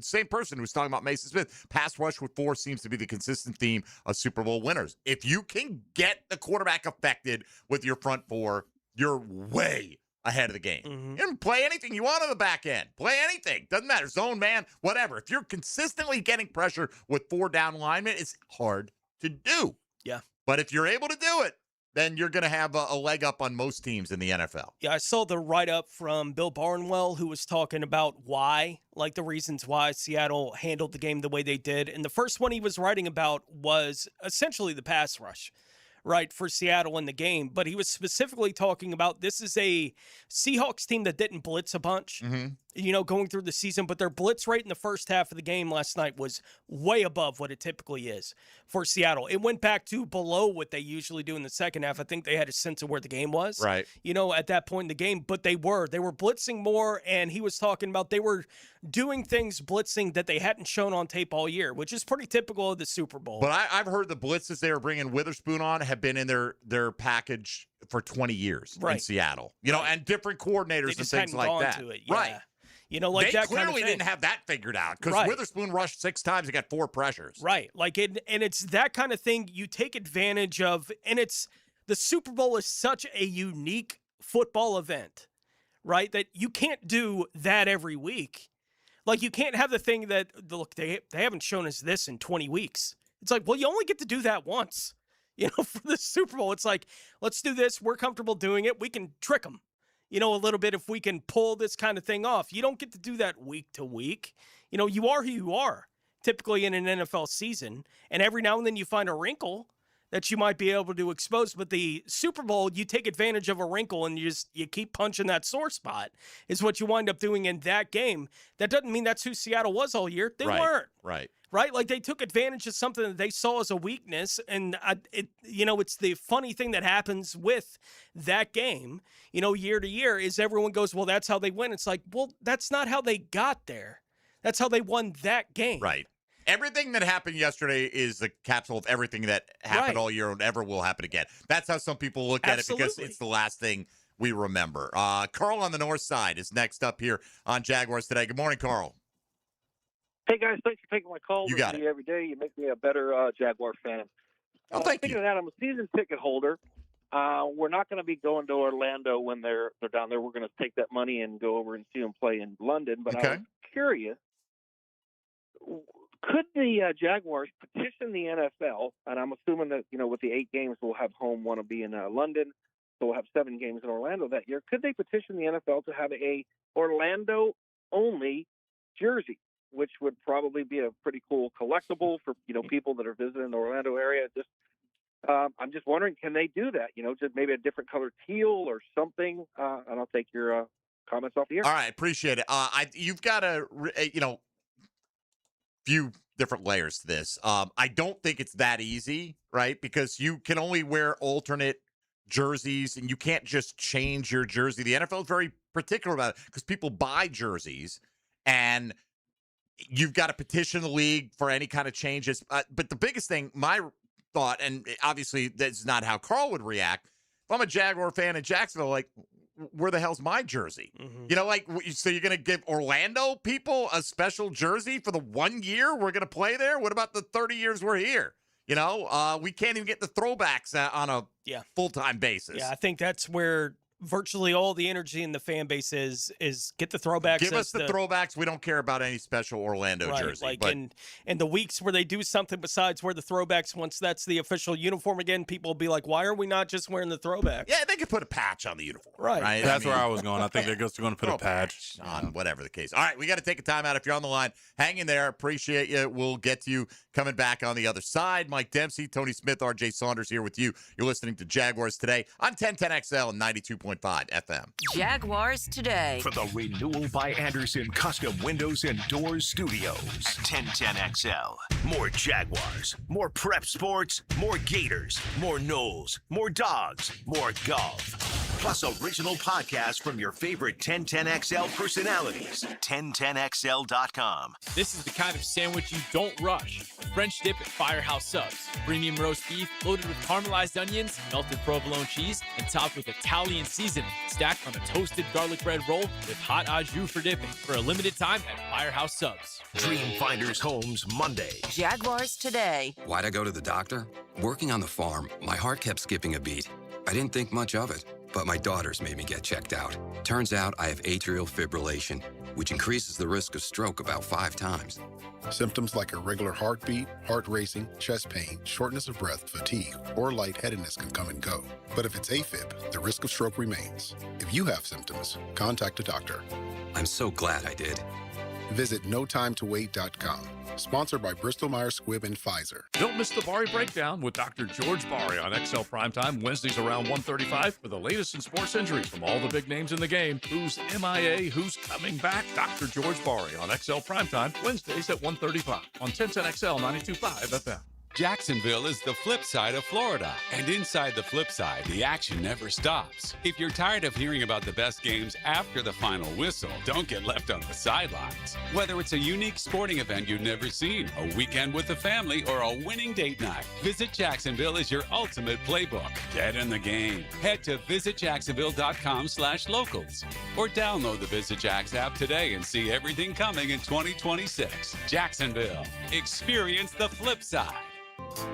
same person who was talking about Mason Smith, pass rush with 4 seems to be the consistent theme of Super Bowl winners. If you can get the quarterback affected with your front 4, you're way ahead of the game. You can play anything you want on the back end. Play anything. Doesn't matter. Zone, man, whatever. If you're consistently getting pressure with 4 down linemen, it's hard to do. Yeah. But if you're able to do it, then you're going to have a leg up on most teams in the NFL. Yeah, I saw the write-up from Bill Barnwell, who was talking about why, like the reasons why Seattle handled the game the way they did. And the first one he was writing about was essentially the pass rush, right, for Seattle in the game. But he was specifically talking about this is a Seahawks team that didn't blitz a bunch, going through the season. But their blitz rate in the first half of the game last night was way above what it typically is for Seattle. It went back to below what they usually do in the second half. I think they had a sense of where the game was, right? At that point in the game. But they were blitzing more, and he was talking about they were doing things blitzing that they hadn't shown on tape all year, which is pretty typical of the Super Bowl. But I've heard the blitzes they were bringing Witherspoon on have been in their package for 20 years in Seattle, and different coordinators and things like that. Right. They that clearly didn't have that figured out because Witherspoon rushed 6 times and got 4 pressures. Right. And it's that kind of thing you take advantage of. And the Super Bowl is such a unique football event, right? That you can't do that every week. Like, you can't have the thing that, look, they haven't shown us this in 20 weeks. It's like, well, you only get to do that once. For the Super Bowl, it's like, let's do this. We're comfortable doing it. We can trick them, a little bit if we can pull this kind of thing off. You don't get to do that week to week. You are who you are, typically in an NFL season. And every now and then you find a wrinkle that you might be able to expose. But the Super Bowl, you take advantage of a wrinkle and you keep punching that sore spot is what you wind up doing in that game. That doesn't mean that's who Seattle was all year. They weren't. Right? Like, they took advantage of something that they saw as a weakness. And, it's the funny thing that happens with that game, year to year, is everyone goes, well, that's how they win. It's like, well, that's not how they got there. That's how they won that game. Right. Everything that happened yesterday is the capsule of everything that happened all year and ever will happen again. That's how some people look at it because it's the last thing we remember. Carl on the north side is next up here on Jaguars Today. Good morning, Carl. Hey, guys, thanks for taking my call. You got it. Every day. You make me a better Jaguar fan. Oh, thank you. Speaking of that, I'm a season ticket holder. We're not going to be going to Orlando when they're down there. We're going to take that money and go over and see them play in London. But I was curious, could the Jaguars petition the NFL, and I'm assuming that, with the 8 games we'll have home, one will be in London, so we'll have 7 games in Orlando that year. Could they petition the NFL to have a Orlando-only jersey, which would probably be a pretty cool collectible for, people that are visiting the Orlando area? I'm just wondering, can they do that? Just maybe a different color teal or something, and I'll take your comments off the air. All right, appreciate it. You've got a, few different layers to this. I don't think it's that easy, right? Because you can only wear alternate jerseys and you can't just change your jersey. The NFL is very particular about it because people buy jerseys and you've got to petition the league for any kind of changes. But the biggest thing, my thought, and obviously that's not how Carl would react. If I'm a Jaguar fan in Jacksonville, like, where the hell's my jersey? So you're going to give Orlando people a special jersey for the 1 year we're going to play there? What about the 30 years we're here? We can't even get the throwbacks on a full-time basis. Yeah, I think that's where virtually all the energy in the fan base is get the throwbacks. Give us the throwbacks. We don't care about any special Orlando jersey. And the weeks where they do something besides wear the throwbacks, once that's the official uniform again, people will be like, why are we not just wearing the throwbacks? Yeah, they could put a patch on the uniform. Right. That's where I was going. I think they're just going to put a patch on whatever the case. All right, we got to take a time out. If you're on the line, hang in there. Appreciate you. We'll get to you coming back on the other side. Mike Dempsey, Tony Smith, RJ Saunders here with you. You're listening to Jaguars Today on 1010XL and 92.5 FM. Jaguars Today. For the Renewal by Anderson Custom Windows and Doors Studios at 1010XL. More Jaguars, more prep sports, more Gators, more Knowles, more Dogs, more golf. Plus original podcasts from your favorite 1010XL personalities. 1010XL.com. This is the kind of sandwich you don't rush. French dip at Firehouse Subs. Premium roast beef loaded with caramelized onions, melted provolone cheese, and topped with Italian seasoning. Stacked on a toasted garlic bread roll with hot au jus for dipping. For a limited time at Firehouse Subs. Dream Finders Homes Monday. Jaguars Today. Why'd I go to the doctor? Working on the farm, my heart kept skipping a beat. I didn't think much of it, but my daughters made me get checked out. Turns out I have atrial fibrillation, which increases the risk of stroke about 5 times. Symptoms like irregular heartbeat, heart racing, chest pain, shortness of breath, fatigue, or lightheadedness can come and go. But if it's AFib, the risk of stroke remains. If you have symptoms, contact a doctor. I'm so glad I did. Visit notimetowait.com. Sponsored by Bristol-Myers Squibb and Pfizer. Don't miss the Bari Breakdown with Dr. George Bari on XL Primetime, Wednesdays around 1:35 for the latest in sports injuries from all the big names in the game. Who's MIA, who's coming back? Dr. George Bari on XL Primetime, Wednesdays at 1:35 on 1010XL 92.5 FM. Jacksonville is the flip side of Florida. And inside the flip side, the action never stops. If you're tired of hearing about the best games after the final whistle, don't get left on the sidelines. Whether it's a unique sporting event you've never seen, a weekend with the family, or a winning date night, Visit Jacksonville is your ultimate playbook. Get in the game. Head to visitjacksonville.com/locals or download the Visit Jax app today and see everything coming in 2026. Jacksonville. Experience the flip side.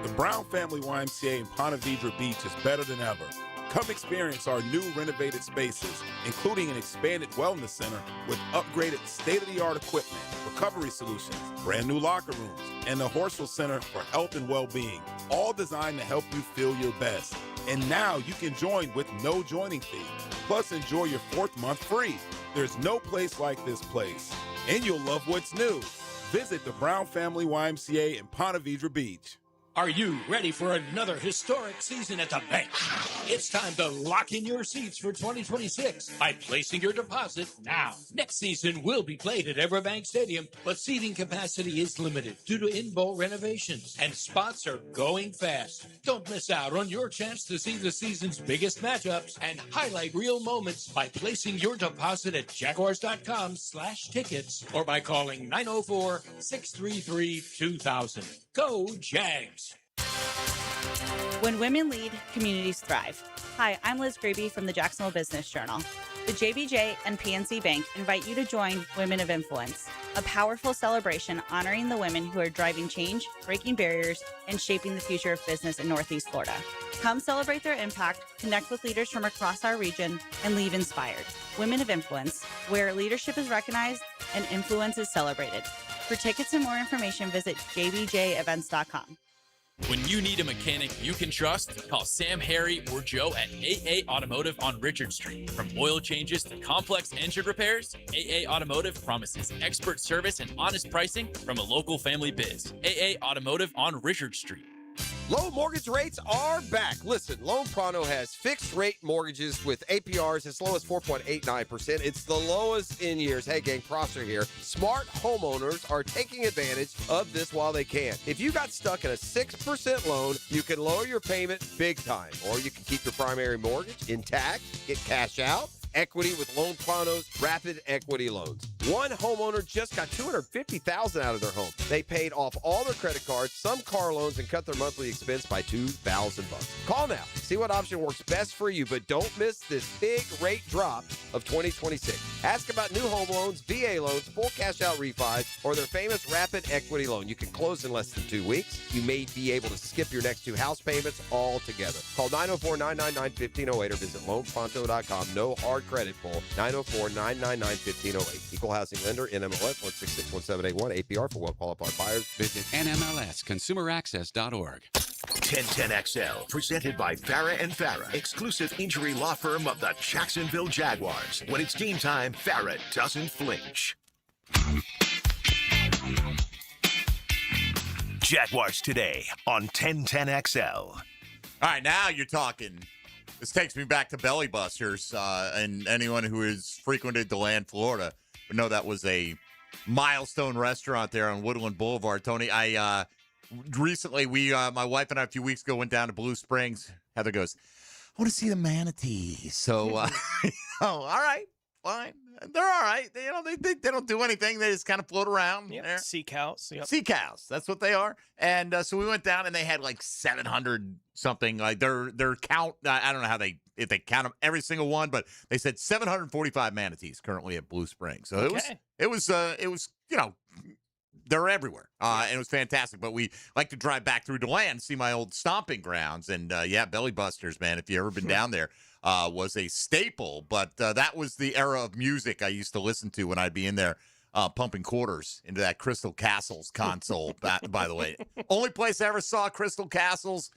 The Brown Family YMCA in Ponte Vedra Beach is better than ever. Come experience our new renovated spaces, including an expanded wellness center with upgraded state-of-the-art equipment, recovery solutions, brand new locker rooms, and the Horsell Center for Health and Well-Being, all designed to help you feel your best. And now you can join with no joining fee. Plus, enjoy your 4th month free. There's no place like this place. And you'll love what's new. Visit the Brown Family YMCA in Ponte Vedra Beach. Are you ready for another historic season at the bank? It's time to lock in your seats for 2026 by placing your deposit now. Next season will be played at Everbank Stadium, but seating capacity is limited due to in-bowl renovations, and spots are going fast. Don't miss out on your chance to see the season's biggest matchups and highlight real moments by placing your deposit at jaguars.com/tickets or by calling 904-633-2000. Go Jags! When women lead, communities thrive. Hi, I'm Liz Graby from the Jacksonville Business Journal. The JBJ and PNC Bank invite you to join Women of Influence, a powerful celebration honoring the women who are driving change, breaking barriers, and shaping the future of business in Northeast Florida. Come celebrate their impact, connect with leaders from across our region, and leave inspired. Women of Influence, where leadership is recognized and influence is celebrated. For tickets and more information, visit jbjevents.com. When you need a mechanic you can trust, call Sam, Harry, or Joe at AA Automotive on Richard Street. From oil changes to complex engine repairs, AA Automotive promises expert service and honest pricing from a local family biz. AA Automotive on Richard Street. Low mortgage rates are back. Listen, Loan Pronto has fixed rate mortgages with APRs as low as 4.89%. It's the lowest in years. Hey, gang, Prosser here. Smart homeowners are taking advantage of this while they can. If you got stuck in a 6% loan, you can lower your payment big time, or you can keep your primary mortgage intact, get cash out. Equity with Loan Pronto's rapid equity loans. One homeowner just got $250,000 out of their home. They paid off all their credit cards, some car loans, and cut their monthly expense by $2,000. Call now. See what option works best for you, but don't miss this big rate drop of 2026. Ask about new home loans, VA loans, full cash out refis, or their famous rapid equity loan. You can close in less than 2 weeks. You may be able to skip your next 2 house payments altogether. Call 904-999-1508 or visit loanpronto.com. No hard credit pull. 904-999-1508. Equal housing lender, NMLS 1661781. APR for well-qualified buyers. Visit NMLSconsumeraccess.org. 1010XL, presented by Farah and Farah, exclusive injury law firm of the Jacksonville Jaguars. When it's game time, Farah doesn't flinch. Jaguars today on 1010XL. All right, now you're talking. This takes me back to Belly Busters, and anyone who has frequented DeLand, Florida, would know that was a milestone restaurant there on Woodland Boulevard. Tony, I recently, my wife and I, a few weeks ago, went down to Blue Springs. Heather goes, I want to see the manatees. So, all right, fine. They're all right. They don't do anything. They just kind of float around. Yeah, sea cows. Yep. Sea cows. That's what they are. And so we went down, and they had like 700 something. Like their count. I don't know if they count them every single one, but they said 745 manatees currently at Blue Springs. So it was they're everywhere, and it was fantastic. But we like to drive back through DeLand and see my old stomping grounds, and Belly Busters, man. If you ever been down there. Was a staple, but that was the era of music I used to listen to when I'd be in there pumping quarters into that Crystal Castles console, by the way. Only place I ever saw Crystal Castles,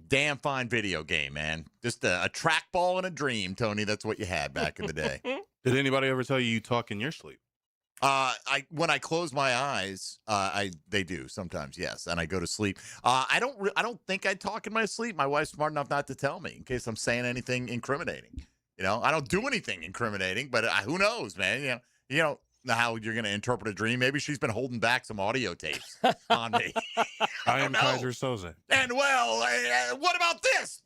damn fine video game, man. Just a trackball and a dream, Tony. That's what you had back in the day. Did anybody ever tell you talk in your sleep? When I close my eyes, they do sometimes, yes, and I go to sleep. I don't think I talk in my sleep. My wife's smart enough not to tell me in case I'm saying anything incriminating. I don't do anything incriminating, but who knows, man? You don't know how you're going to interpret a dream. Maybe she's been holding back some audio tapes on me. I am Kaiser Soze. And what about this?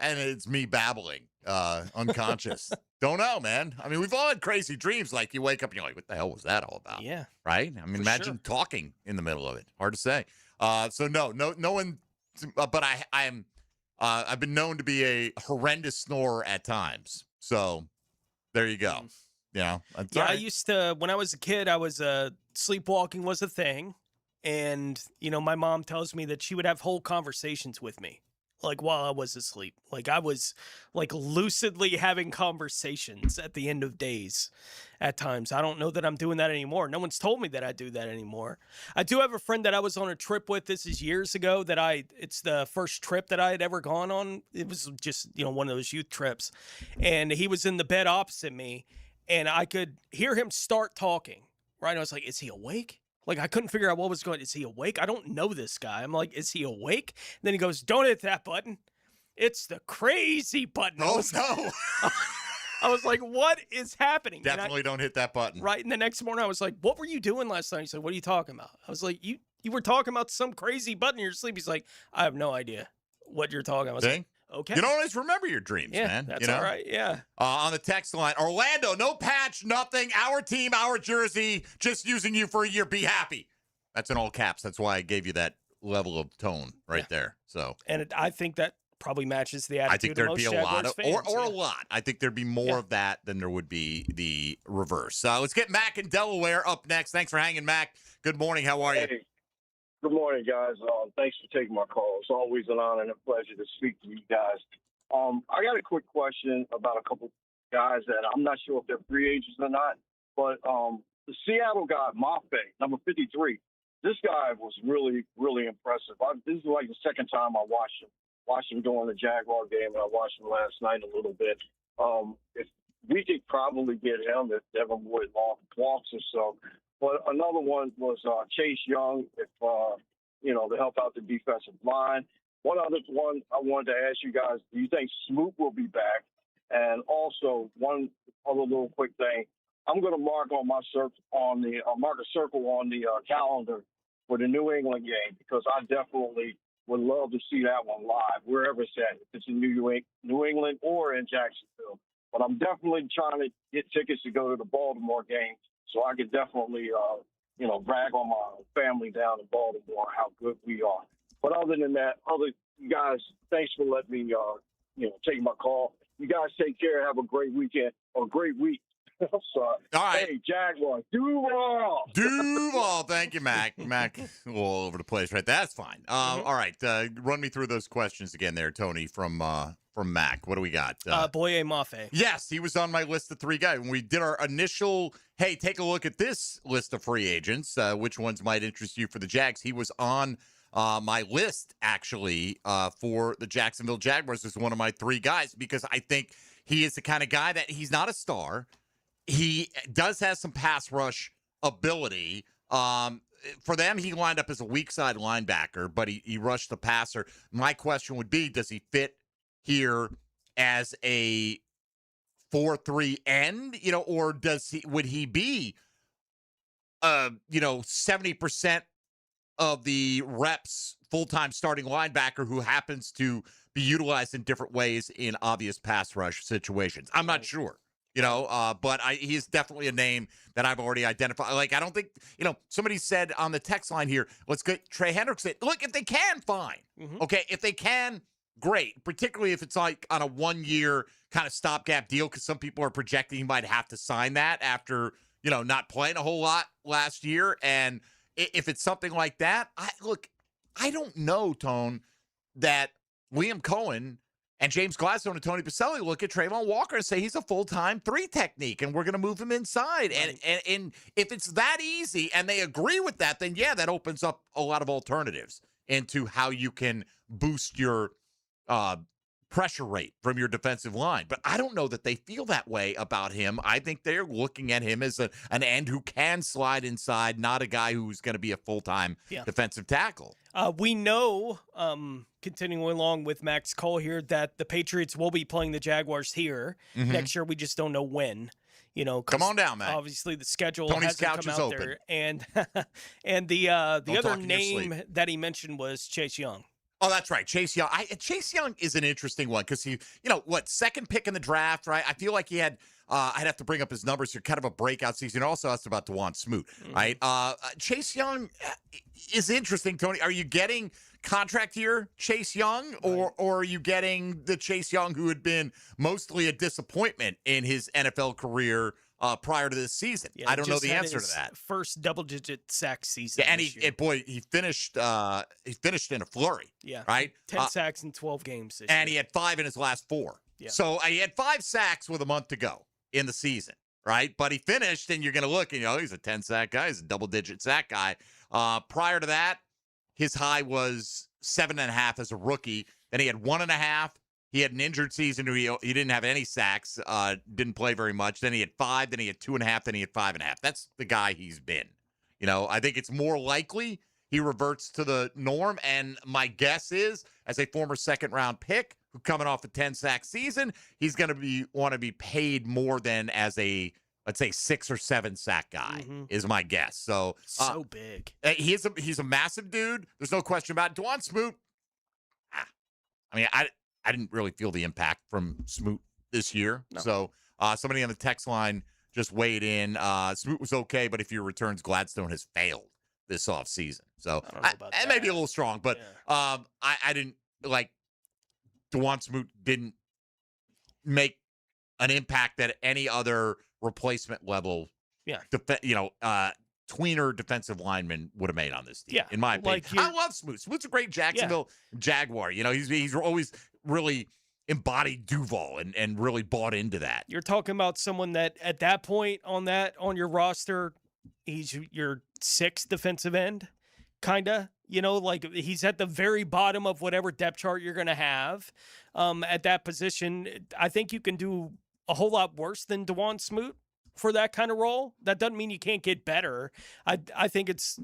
And it's me babbling, unconscious. Don't know, man. I mean, we've all had crazy dreams. Like you wake up and you're like, what the hell was that all about? Yeah. Right? I mean, imagine talking in the middle of it. Hard to say. So no one, but I've been known to be a horrendous snorer at times. So there you go. Yeah. Right. I used to, when I was a kid, sleepwalking was a thing. And, my mom tells me that she would have whole conversations with me. like while I was asleep. Like I was like lucidly having conversations at the end of days at times. I don't know that I'm doing that anymore. No one's told me that I do that anymore. I do have a friend that I was on a trip with. This is years ago it's the first trip that I had ever gone on. It was just, one of those youth trips. And he was in the bed opposite me and I could hear him start talking, right? I was like, is he awake? Like, I couldn't figure out what was going on. Is he awake? I don't know this guy. I'm like, is he awake? And then he goes, don't hit that button. It's the crazy button. Oh, no. I was like, what is happening? Definitely don't hit that button. Right. And the next morning, I was like, what were you doing last night? He said, what are you talking about? I was like, you were talking about some crazy button in your sleep. He's like, I have no idea what you're talking about. I was like, okay. You don't always remember your dreams, yeah, man. That's all right. Yeah. On the text line, Orlando, no patch, nothing. Our team, our jersey, just using you for a year. Be happy. That's in all caps. That's why I gave you that level of tone right there. So, and I think that probably matches the attitude. I think there'd of be most a lot Jaguars of, fans, or a lot. I think there'd be more of that than there would be the reverse. Let's get Mac in Delaware up next. Thanks for hanging, Mac. Good morning. How are you? Hey, good morning, guys. Thanks for taking my call. It's always an honor and a pleasure to speak to you guys. I got a quick question about a couple guys that I'm not sure if they're free agents or not, but the Seattle guy, Mafe, number 53. This guy was really, really impressive. This is like the second time I watched him during the Jaguar game, and I watched him last night a little bit. If we could probably get him if Devin Wood walks or so. But another one was Chase Young, to help out the defensive line. One other one I wanted to ask you guys, do you think Smoot will be back? And also, one other little quick thing. I'm going to mark a circle on the calendar for the New England game because I definitely would love to see that one live, wherever it's at, if it's in New England or in Jacksonville. But I'm definitely trying to get tickets to go to the Baltimore game so I could definitely, brag on my family down in Baltimore, how good we are. But other than that, you guys, thanks for letting me, take my call. You guys take care. Have a great weekend or great week. I'm sorry. All right. Hey, Jaguar, Duval. Duval. Thank you, Mac. Mac, all over the place, right? That's fine. All right. Run me through those questions again there, Tony, from Mac. What do we got? Boye Mafe. Yes, he was on my list of three guys. When we did our initial, hey, take a look at this list of free agents, which ones might interest you for the Jags, he was on my list, actually, for the Jacksonville Jaguars as one of my three guys because I think he is the kind of guy that he's not a star. He does have some pass rush ability. For them, he lined up as a weak side linebacker, but he rushed the passer. My question would be, does he fit here as a 4-3 end, or would he be 70% of the reps full-time starting linebacker who happens to be utilized in different ways in obvious pass rush situations? I'm not sure. But he's definitely a name that I've already identified. Like, I don't think, somebody said on the text line here, let's get Trey Hendrickson. Look, if they can, fine. Mm-hmm. Okay, if they can, great. Particularly if it's like on a 1-year kind of stopgap deal, because some people are projecting he might have to sign that after, not playing a whole lot last year. And if it's something like that, I don't know, Tone, that Liam Cohen and James Gladstone and Tony Pacelli look at Trayvon Walker and say he's a full-time 3 technique, and we're going to move him inside. Right. And if it's that easy and they agree with that, then, yeah, that opens up a lot of alternatives into how you can boost your pressure rate from your defensive line. But I don't know that they feel that way about him. I think they're looking at him as an end who can slide inside, not a guy who's going to be a full-time defensive tackle. We know, continuing along with Mac's call here, that the Patriots will be playing the Jaguars here next year. We just don't know when. Come on down, Mac. Obviously, the schedule Tony's hasn't couch come is out open. there, and the other name that he mentioned was Chase Young. Oh, that's right. Chase Young. Chase Young is an interesting one because he, second pick in the draft, right? I feel like he had, I'd have to bring up his numbers here, kind of a breakout season. Also asked about DeJuan Smoot, right? Chase Young is interesting, Tony. Are you getting contract year Chase Young, or are you getting the Chase Young who had been mostly a disappointment in his NFL career prior to this season. Yeah, I don't know just the had answer to his that. First double-digit sack season. Yeah, and this year. he finished in a flurry. Yeah, right. 10 sacks in 12 games this And year. he had 5 in his last 4. Yeah. So he had 5 sacks with a month to go in the season, right? But he finished, and you're going to look, and he's a 10-sack guy. He's a double-digit sack guy. Prior to that, his high was 7.5 as a rookie. Then he had 1.5. He had an injured season. He didn't have any sacks, didn't play very much. Then he had 5. Then he had 2.5. Then he had 5.5. That's the guy he's been. I think it's more likely he reverts to the norm. And my guess is, as a former second-round pick who coming off a 10-sack season, he's going to want to be paid more than as a, let's say, 6 or 7 sack guy is my guess. So big. He's a massive dude. There's no question about it. Dwan Smoot. I mean, I didn't really feel the impact from Smoot this year. No. So somebody on the text line just weighed in. Smoot was okay, but if your returns, Gladstone has failed this offseason. So I don't know about that. May be a little strong, but I didn't like Dwan Smoot didn't make an impact that any other replacement level, tweener defensive lineman would have made on this team, in my opinion. I love Smoot. Smoot's a great Jacksonville Jaguar. He's always really embodied Duval and really bought into that. You're talking about someone that at that point on your roster, he's your 6th defensive end, kind of. He's at the very bottom of whatever depth chart you're going to have at that position. I think you can do a whole lot worse than Dwan Smoot for that kind of role. That doesn't mean you can't get better. I think it's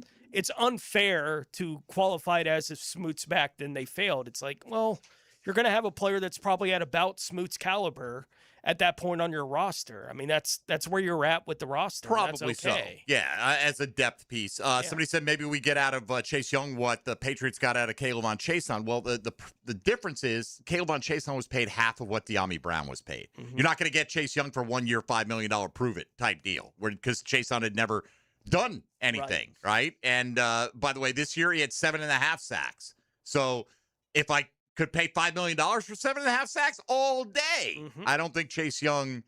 unfair to qualify it as if Smoot's back, then they failed. It's like, well, you're going to have a player that's probably at about Smoot's caliber at that point on your roster. I mean, that's where you're at with the roster. Probably that's okay. so. Yeah, as a depth piece. Somebody said maybe we get out of Chase Young what the Patriots got out of Kayvon Chason. Well, the difference is Kayvon Chason was paid half of what De'Ami Brown was paid. Mm-hmm. You're not going to get Chase Young for 1 year, $5 million prove-it type deal because Chason had never done anything, right? And by the way, this year he had 7.5 sacks. So if I could pay $5 million for 7.5 sacks all day. Mm-hmm. I don't think Chase Young,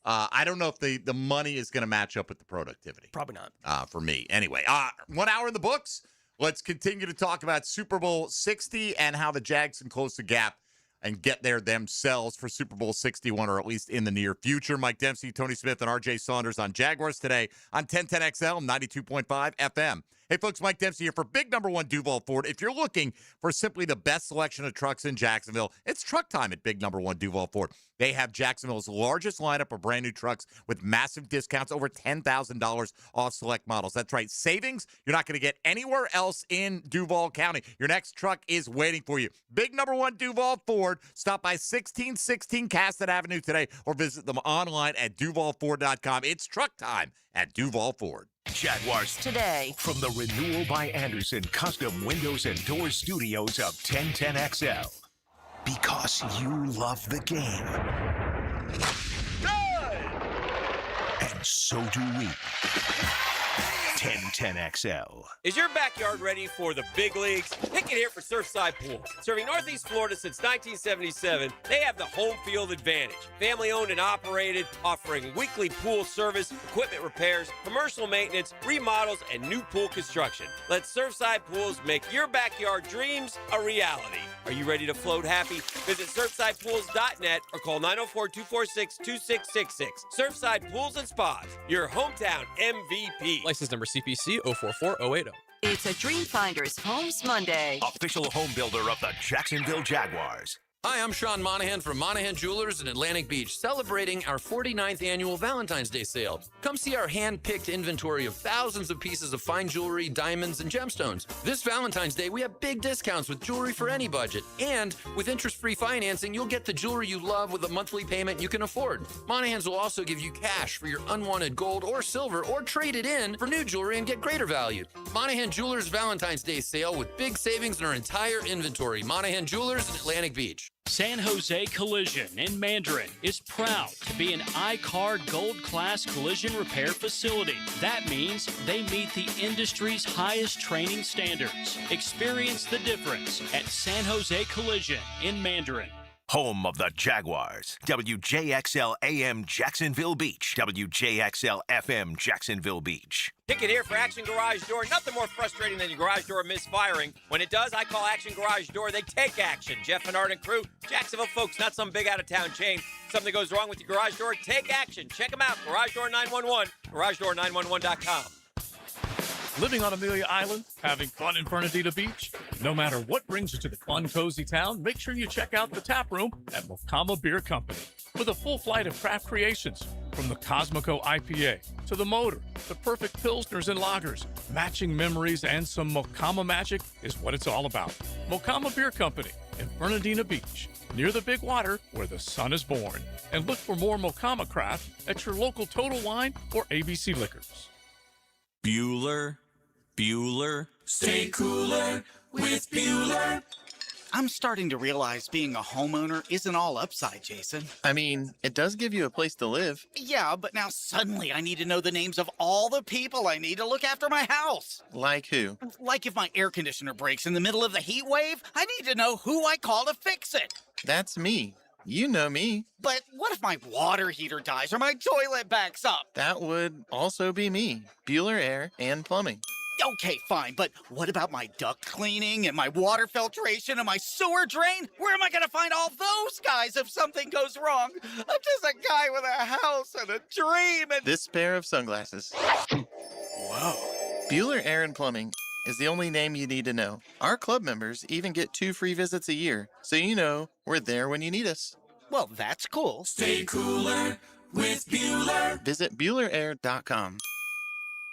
I don't know if the money is going to match up with the productivity. Probably not. For me. Anyway, 1 hour in the books. Let's continue to talk about Super Bowl 60 and how the Jags can close the gap and get there themselves for Super Bowl 61, or at least in the near future. Mike Dempsey, Tony Smith, and RJ Saunders on Jaguars today on 1010XL, 92.5 FM. Hey, folks, Mike Dempsey here for big number 1 Duval Ford. If you're looking for simply the best selection of trucks in Jacksonville, it's truck time at big number 1 Duval Ford. They have Jacksonville's largest lineup of brand new trucks with massive discounts, over $10,000 off select models. That's right, savings you're not going to get anywhere else in Duval County. Your next truck is waiting for you. Big number 1 Duval Ford. Stop by 1616 Caston Avenue today or visit them online at duvalford.com. It's truck time at Duval Ford. Jaguars today from the Renewal by Anderson Custom Windows and Doors Studios of 1010XL. Because you love the game. And so do we. 1010XL. Is your backyard ready for the big leagues? Pick it here for Surfside Pools. Serving Northeast Florida since 1977, they have the home field advantage. Family owned and operated, offering weekly pool service, equipment repairs, commercial maintenance, remodels, and new pool construction. Let Surfside Pools make your backyard dreams a reality. Are you ready to float happy? Visit SurfsidePools.net or call 904-246-2666. Surfside Pools and Spas, your hometown MVP. License number CPC 044080. It's a Dreamfinders Homes Monday. Official home builder of the Jacksonville Jaguars. Hi, I'm Sean Monahan from Monahan Jewelers in Atlantic Beach, celebrating our 49th annual Valentine's Day sale. Come see our hand-picked inventory of thousands of pieces of fine jewelry, diamonds, and gemstones. This Valentine's Day, we have big discounts with jewelry for any budget. And with interest-free financing, you'll get the jewelry you love with a monthly payment you can afford. Monahans will also give you cash for your unwanted gold or silver, or trade it in for new jewelry and get greater value. Monahan Jewelers Valentine's Day sale with big savings in our entire inventory. Monahan Jewelers in Atlantic Beach. San Jose Collision in Mandarin is proud to be an I-CAR Gold Class collision repair facility. That means they meet the industry's highest training standards. Experience the difference at San Jose Collision in Mandarin. Home of the Jaguars. WJXL AM Jacksonville Beach. WJXL FM Jacksonville Beach. Ticket here for Action Garage Door. Nothing more frustrating than your garage door misfiring. When it does, I call Action Garage Door. They take action. Jeff and Art and crew, Jacksonville folks, not some big out-of-town chain. Something goes wrong with your garage door, take action. Check them out. Garage Door 911. GarageDoor911.com. Living on Amelia Island, having fun in Fernandina Beach? No matter what brings you to the fun, cozy town, make sure you check out the tap room at Mokama Beer Company. With a full flight of craft creations, from the Cosmico IPA to the Motor, the perfect Pilsners and Lagers, matching memories and some Mokama magic is what it's all about. Mokama Beer Company in Fernandina Beach, near the big water where the sun is born. And look for more Mokama craft at your local Total Wine or ABC Liquors. Bueller. Stay cooler with Bueller. I'm starting to realize being a homeowner isn't all upside, Jason. I mean, it does give you a place to live. Yeah, but now suddenly I need to know the names of all the people I need to look after my house. Like who? Like if my air conditioner breaks in the middle of the heat wave, I need to know who I call to fix it. That's me. You know me. But what if my water heater dies or my toilet backs up? That would also be me. Bueller Air and Plumbing. Okay, fine, but what about my duct cleaning and my water filtration and my sewer drain? Where am I going to find all those guys if something goes wrong? I'm just a guy with a house and a dream and... This pair of sunglasses. Whoa. Bueller Air and Plumbing is the only name you need to know. Our club members even get 2 free visits a year, so you know we're there when you need us. Well, that's cool. Stay cooler with Bueller. Visit BuellerAir.com.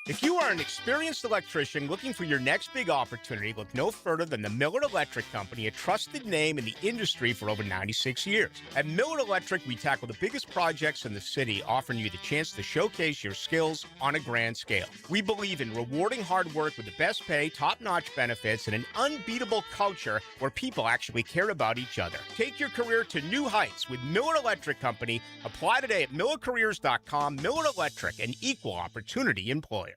If you are an experienced electrician looking for your next big opportunity, look no further than the Miller Electric Company, a trusted name in the industry for over 96 years. At Miller Electric, we tackle the biggest projects in the city, offering you the chance to showcase your skills on a grand scale. We believe in rewarding hard work with the best pay, top-notch benefits, and an unbeatable culture where people actually care about each other. Take your career to new heights with Miller Electric Company. Apply today at millercareers.com. Miller Electric, an equal opportunity employer.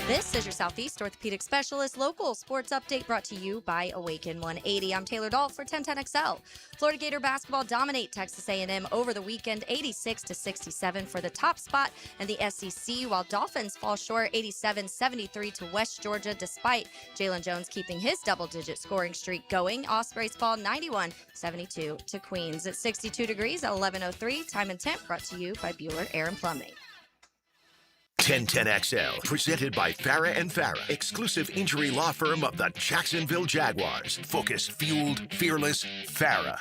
This is your Southeast Orthopedic Specialist local sports update brought to you by Awaken 180. I'm Taylor Dahl for 1010XL. Florida Gator basketball dominate Texas A&M over the weekend, 86-67 for the top spot in the SEC, while Dolphins fall short 87-73 to West Georgia, despite Jalen Jones keeping his double-digit scoring streak going. Ospreys fall 91-72 to Queens. It's 62 degrees at 11:03. Time and temp brought to you by Bueller Air and Plumbing. 1010XL, presented by Farah and Farah, exclusive injury law firm of the Jacksonville Jaguars. Focused, fueled, fearless, Farah.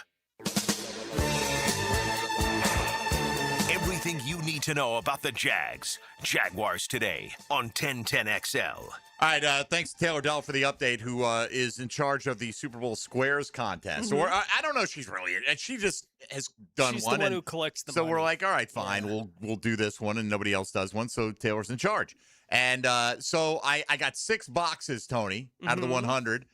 Everything you need to know about the Jags. Jaguars today on 1010XL. All right, thanks to Taylor Dell for the update, who is in charge of the Super Bowl Squares contest. Mm-hmm. Or I don't know if she's really, she just has done She's one. the one who collects the so money. we're like, all right, fine, we'll do this one, and nobody else does one, so Taylor's in charge. And so I got 6 boxes, Tony, out of the 100.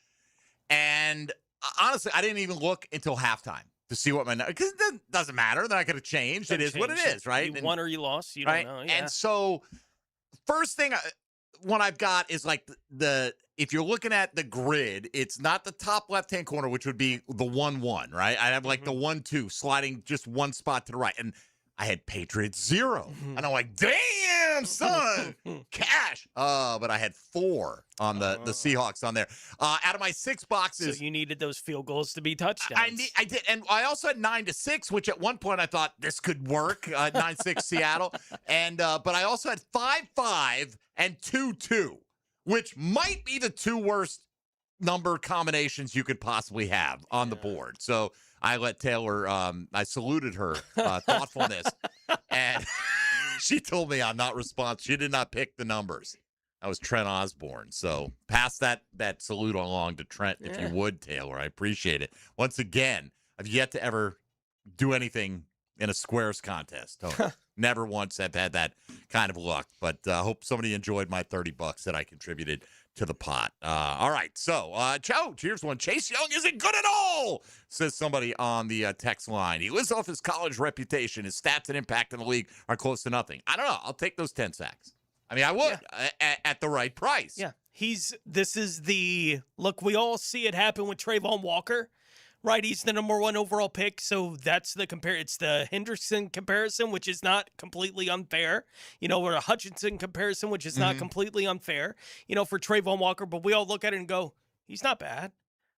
And honestly, I didn't even look until halftime to see what my, because it doesn't matter. They're not going to change. It is what it is, right? You won or you lost. You don't know. Yeah. And so first thing, what I've got is like if you're looking at the grid, it's not the top left-hand corner, which would be the 1-1, right? I have like the 1-2 sliding just one spot to the right. And I had Patriots 0. And I'm like, damn, son, cash. But I had 4 on the Seahawks on there. Out of my 6 boxes. So you needed those field goals to be touchdowns. I did. And I also had 9-6, which at one point I thought this could work. 9-6 Seattle. And but I also had 5-5 and 2-2, which might be the 2 worst number combinations you could possibly have on the board. So I let Taylor, I saluted her thoughtfulness, and she told me I'm not responsible. She did not pick the numbers. That was Trent Osborne. So pass that salute along to Trent, if you would, Taylor. I appreciate it. Once again, I've yet to ever do anything in a squares contest, Tony. Never once have had that kind of luck, but I hope somebody enjoyed my $30 that I contributed to the pot. All right, so here's one. Chase Young isn't good at all, says somebody on the text line. He lives off his college reputation. His stats and impact in the league are close to nothing. I don't know. I'll take those 10 sacks. I mean, I would at the right price. Yeah, this is look, we all see it happen with Trayvon Walker, Right, he's the number 1 overall pick, so that's the It's the Henderson comparison, which is not completely unfair. Or a Hutchinson comparison, which is not completely unfair. For Trayvon Walker, but we all look at it and go, he's not bad.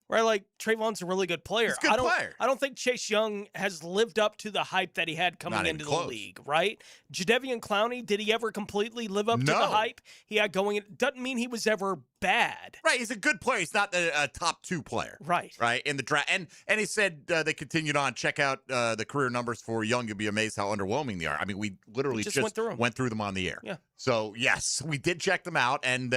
Right, like Trayvon's a really good player. He's a good player. I don't think Chase Young has lived up to the hype that he had coming into the league, right? Jadeveon Clowney, did he ever completely live up to the hype he had going in? Doesn't mean he was ever bad. Right, he's a good player. He's not a top 2 player. Right. Right, in the draft. And he said they continued on. Check out the career numbers for Young. You'll be amazed how underwhelming they are. I mean, we literally just went through them on the air. Yeah. So, yes, we did check them out. And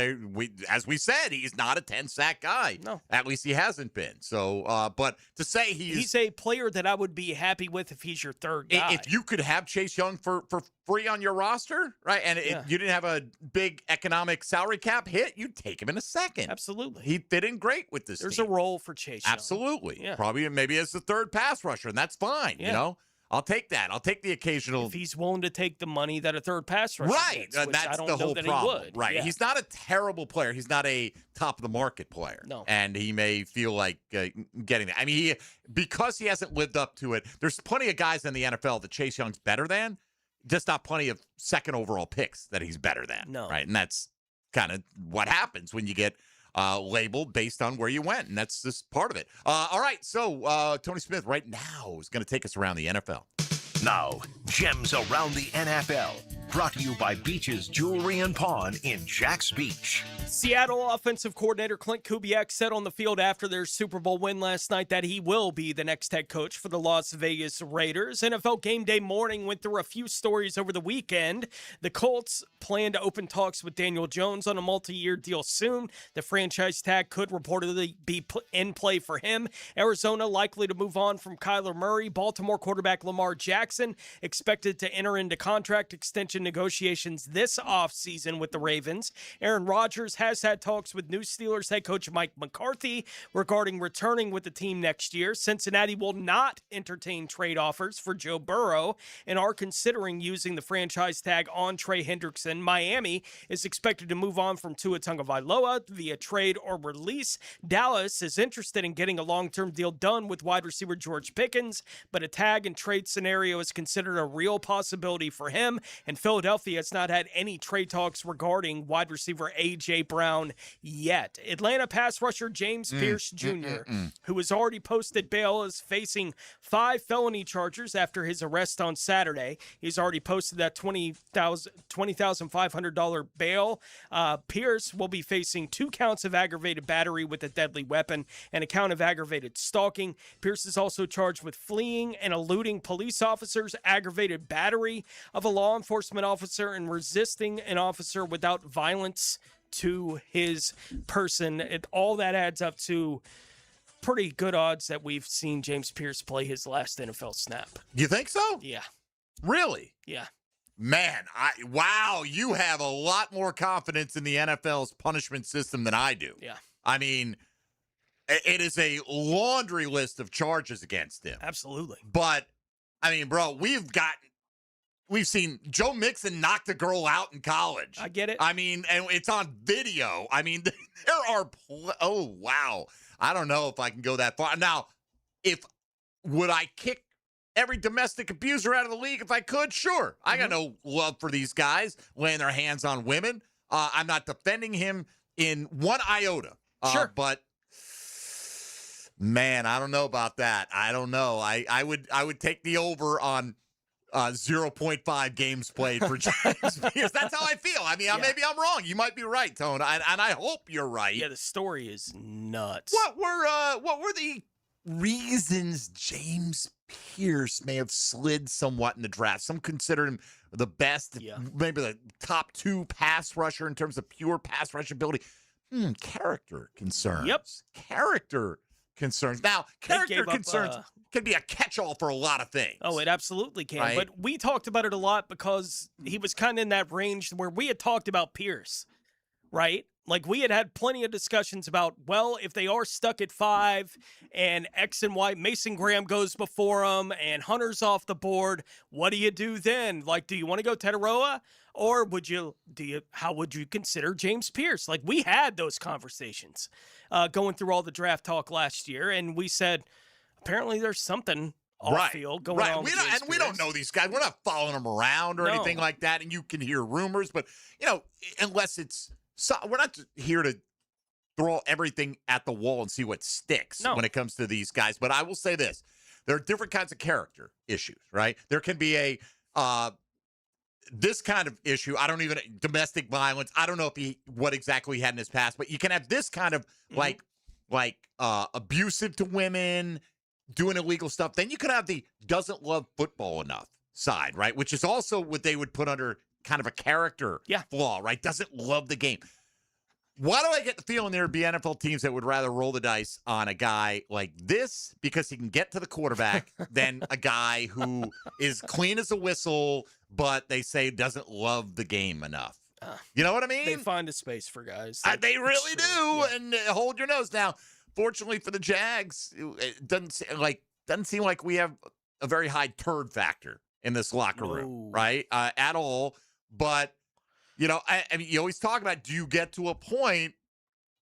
as we said, he's not a 10-sack guy. No. At least he hasn't been. So, but to say he's a player that I would be happy with if he's your third guy. If you could have Chase Young for free on your roster, right, and you didn't have a big economic salary cap hit, you'd take him in a second. Absolutely. He fit in great with this There's team. a role for Chase Young. Absolutely. Yeah. Probably maybe as the third pass rusher, and that's fine, I'll take that. I'll take the occasional. If he's willing to take the money that a third pass rusher gets, which that's I don't the know whole that problem. He would. Right. Yeah. He's not a terrible player. He's not a top of the market player. No. And he may feel like getting that. I mean, because he hasn't lived up to it, there's plenty of guys in the NFL that Chase Young's better than, just not plenty of second overall picks that he's better than. No. Right. And that's kind of what happens when you get labeled based on where you went. And that's just part of it. All right. So Tony Smith right now is going to take us around the NFL. Now, Gems Around the NFL, brought to you by Beach's Jewelry and Pawn in Jax Beach. Seattle offensive coordinator Clint Kubiak said on the field after their Super Bowl win last night that he will be the next head coach for the Las Vegas Raiders. NFL Game Day Morning went through a few stories over the weekend. The Colts plan to open talks with Daniel Jones on a multi-year deal soon. The franchise tag could reportedly be in play for him. Arizona likely to move on from Kyler Murray. Baltimore quarterback Lamar Jackson expected to enter into contract extension negotiations this offseason with the Ravens. Aaron Rodgers has had talks with new Steelers head coach Mike McCarthy regarding returning with the team next year. Cincinnati will not entertain trade offers for Joe Burrow and are considering using the franchise tag on Trey Hendrickson. Miami is expected to move on from Tua Tagovailoa via trade or release. Dallas is interested in getting a long-term deal done with wide receiver George Pickens, but a tag and trade scenario is considered a real possibility for him, and Philadelphia has not had any trade talks regarding wide receiver A.J. Brown yet. Atlanta pass rusher James Pierce Jr., who has already posted bail, is facing 5 felony charges after his arrest on Saturday. He's already posted that $20,500 bail. Pierce will be facing 2 counts of aggravated battery with a deadly weapon and a count of aggravated stalking. Pierce is also charged with fleeing and eluding police officers, aggravated battery of a law enforcement officer, and resisting an officer without violence to his person. All that adds up to pretty good odds that we've seen James Pierce play his last NFL snap. You think so? Yeah. Really? Yeah. Man, wow, you have a lot more confidence in the NFL's punishment system than I do. Yeah. I mean, it is a laundry list of charges against him. Absolutely. But, I mean, bro, we've seen Joe Mixon knock the girl out in college. I get it. I mean, and it's on video. I mean, there are, oh, wow. I don't know if I can go that far. Now, would I kick every domestic abuser out of the league if I could? Sure. I got no love for these guys laying their hands on women. I'm not defending him in one iota. Sure. But man, I don't know about that. I don't know. I would take the over on 0.5 games played for James Pierce. That's how I feel. I mean, maybe I'm wrong. You might be right, Tone, and I hope you're right. Yeah, the story is nuts. What were the reasons James Pierce may have slid somewhat in the draft? Some consider him the best, maybe the top 2 pass rusher in terms of pure pass rush ability. Character concerns. Yep. Character concerns. Now, character concerns can be a catch-all for a lot of things. Oh, it absolutely can. Right? But we talked about it a lot because he was kind of in that range where we had talked about Pierce, right? Like, we had plenty of discussions about, well, if they are stuck at 5 and X and Y, Mason Graham goes before them and Hunter's off the board, what do you do then? Like, do you want to go Tetaroa? Or how would you consider James Pierce? Like, we had those conversations going through all the draft talk last year, and we said, apparently there's something off field going on. We don't know these guys. We're not following them around or anything like that. And you can hear rumors, but unless we're not here to throw everything at the wall and see what sticks when it comes to these guys. But I will say this: there are different kinds of character issues, right? There can be this kind of issue. Domestic violence. I don't know what exactly he had in his past, but you can have this kind of like abusive to women, doing illegal stuff. Then you could have the doesn't love football enough side, right? Which is also what they would put under kind of a character flaw, right? Doesn't love the game. Why do I get the feeling there would be NFL teams that would rather roll the dice on a guy like this because he can get to the quarterback than a guy who is clean as a whistle, but they say doesn't love the game enough? You know what I mean? They find a space for guys. They really do. Yeah. And hold your nose. Now, fortunately for the Jags, it doesn't seem like we have a very high turd factor in this locker room, right? At all. But I mean, you always talk about, do you get to a point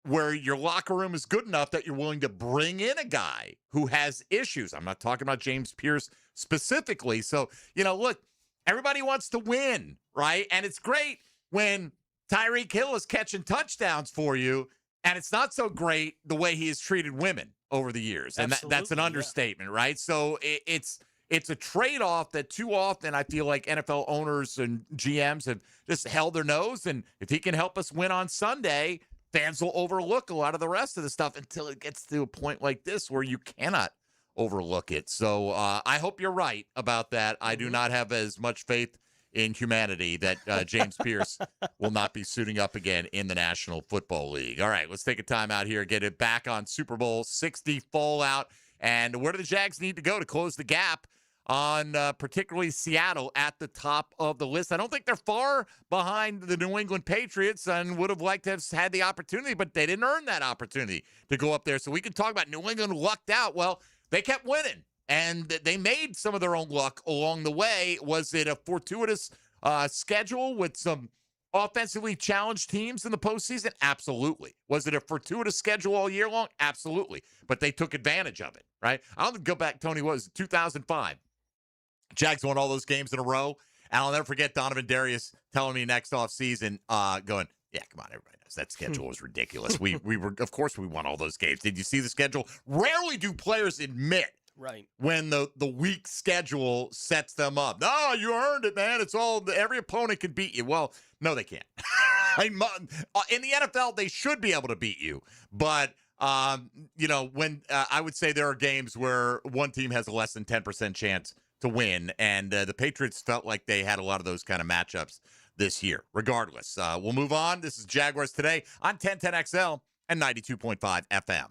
where your locker room is good enough that you're willing to bring in a guy who has issues? I'm not talking about James Pierce specifically. So, look, everybody wants to win, right? And it's great when Tyreek Hill is catching touchdowns for you, and it's not so great the way he has treated women over the years. And that's an understatement, right? So it's a trade-off that too often I feel like NFL owners and GMs have just held their nose. And if he can help us win on Sunday, fans will overlook a lot of the rest of the stuff until it gets to a point like this where you cannot overlook it. So I hope you're right about that. I do not have as much faith in humanity that James Pierce will not be suiting up again in the National Football League. All right, let's take a time out here, get it back on Super Bowl 60 fallout. And where do the Jags need to go to close the gap on particularly Seattle at the top of the list? I don't think they're far behind the New England Patriots and would have liked to have had the opportunity, but they didn't earn that opportunity to go up there. So we can talk about New England lucked out. Well, they kept winning, and they made some of their own luck along the way. Was it a fortuitous schedule with some offensively challenged teams in the postseason? Absolutely. Was it a fortuitous schedule all year long? Absolutely. But they took advantage of it, right? I'll go back, Tony, what was it, 2005? Jags won all those games in a row. And I'll never forget Donovan Darius telling me next offseason, going, yeah, come on, everybody knows that schedule was ridiculous. We were, of course, we won all those games. Did you see the schedule? Rarely do players admit when the weak schedule sets them up. No, you earned it, man. It's all, every opponent can beat you. Well, no, they can't. In the NFL, they should be able to beat you. But, when I would say there are games where one team has a less than 10% chance to win, and the Patriots felt like they had a lot of those kind of matchups this year. Regardless, we'll move on. This is Jaguars Today on 1010XL and 92.5 FM.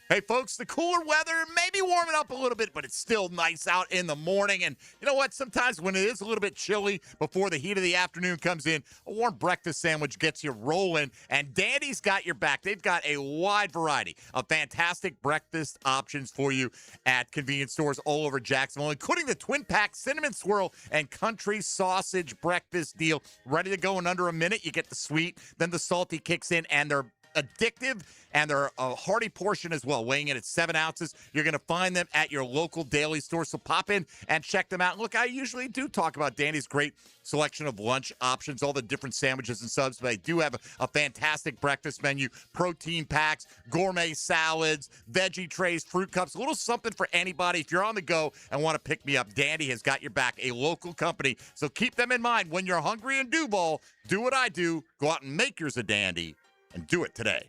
Hey, folks, the cooler weather may be warming up a little bit, but it's still nice out in the morning. And you know what? Sometimes when it is a little bit chilly before the heat of the afternoon comes in, a warm breakfast sandwich gets you rolling. And Dandy's got your back. They've got a wide variety of fantastic breakfast options for you at convenience stores all over Jacksonville, including the Twin Pack Cinnamon Swirl and Country Sausage Breakfast Deal. Ready to go in under a minute. You get the sweet, then the salty kicks in, and they're addictive, and they're a hearty portion as well, weighing in at 7 ounces. You're going to find them at your local daily store, so pop in and check them out. Look, I usually do talk about Danny's great selection of lunch options, all the different sandwiches and subs, but they do have a fantastic breakfast menu, protein packs, gourmet salads, veggie trays, fruit cups, a little something for anybody. If you're on the go and want to pick me up, Dandy has got your back, a local company, so keep them in mind. When you're hungry in Duval, do what I do, go out and make yours a Dandy. And do it today.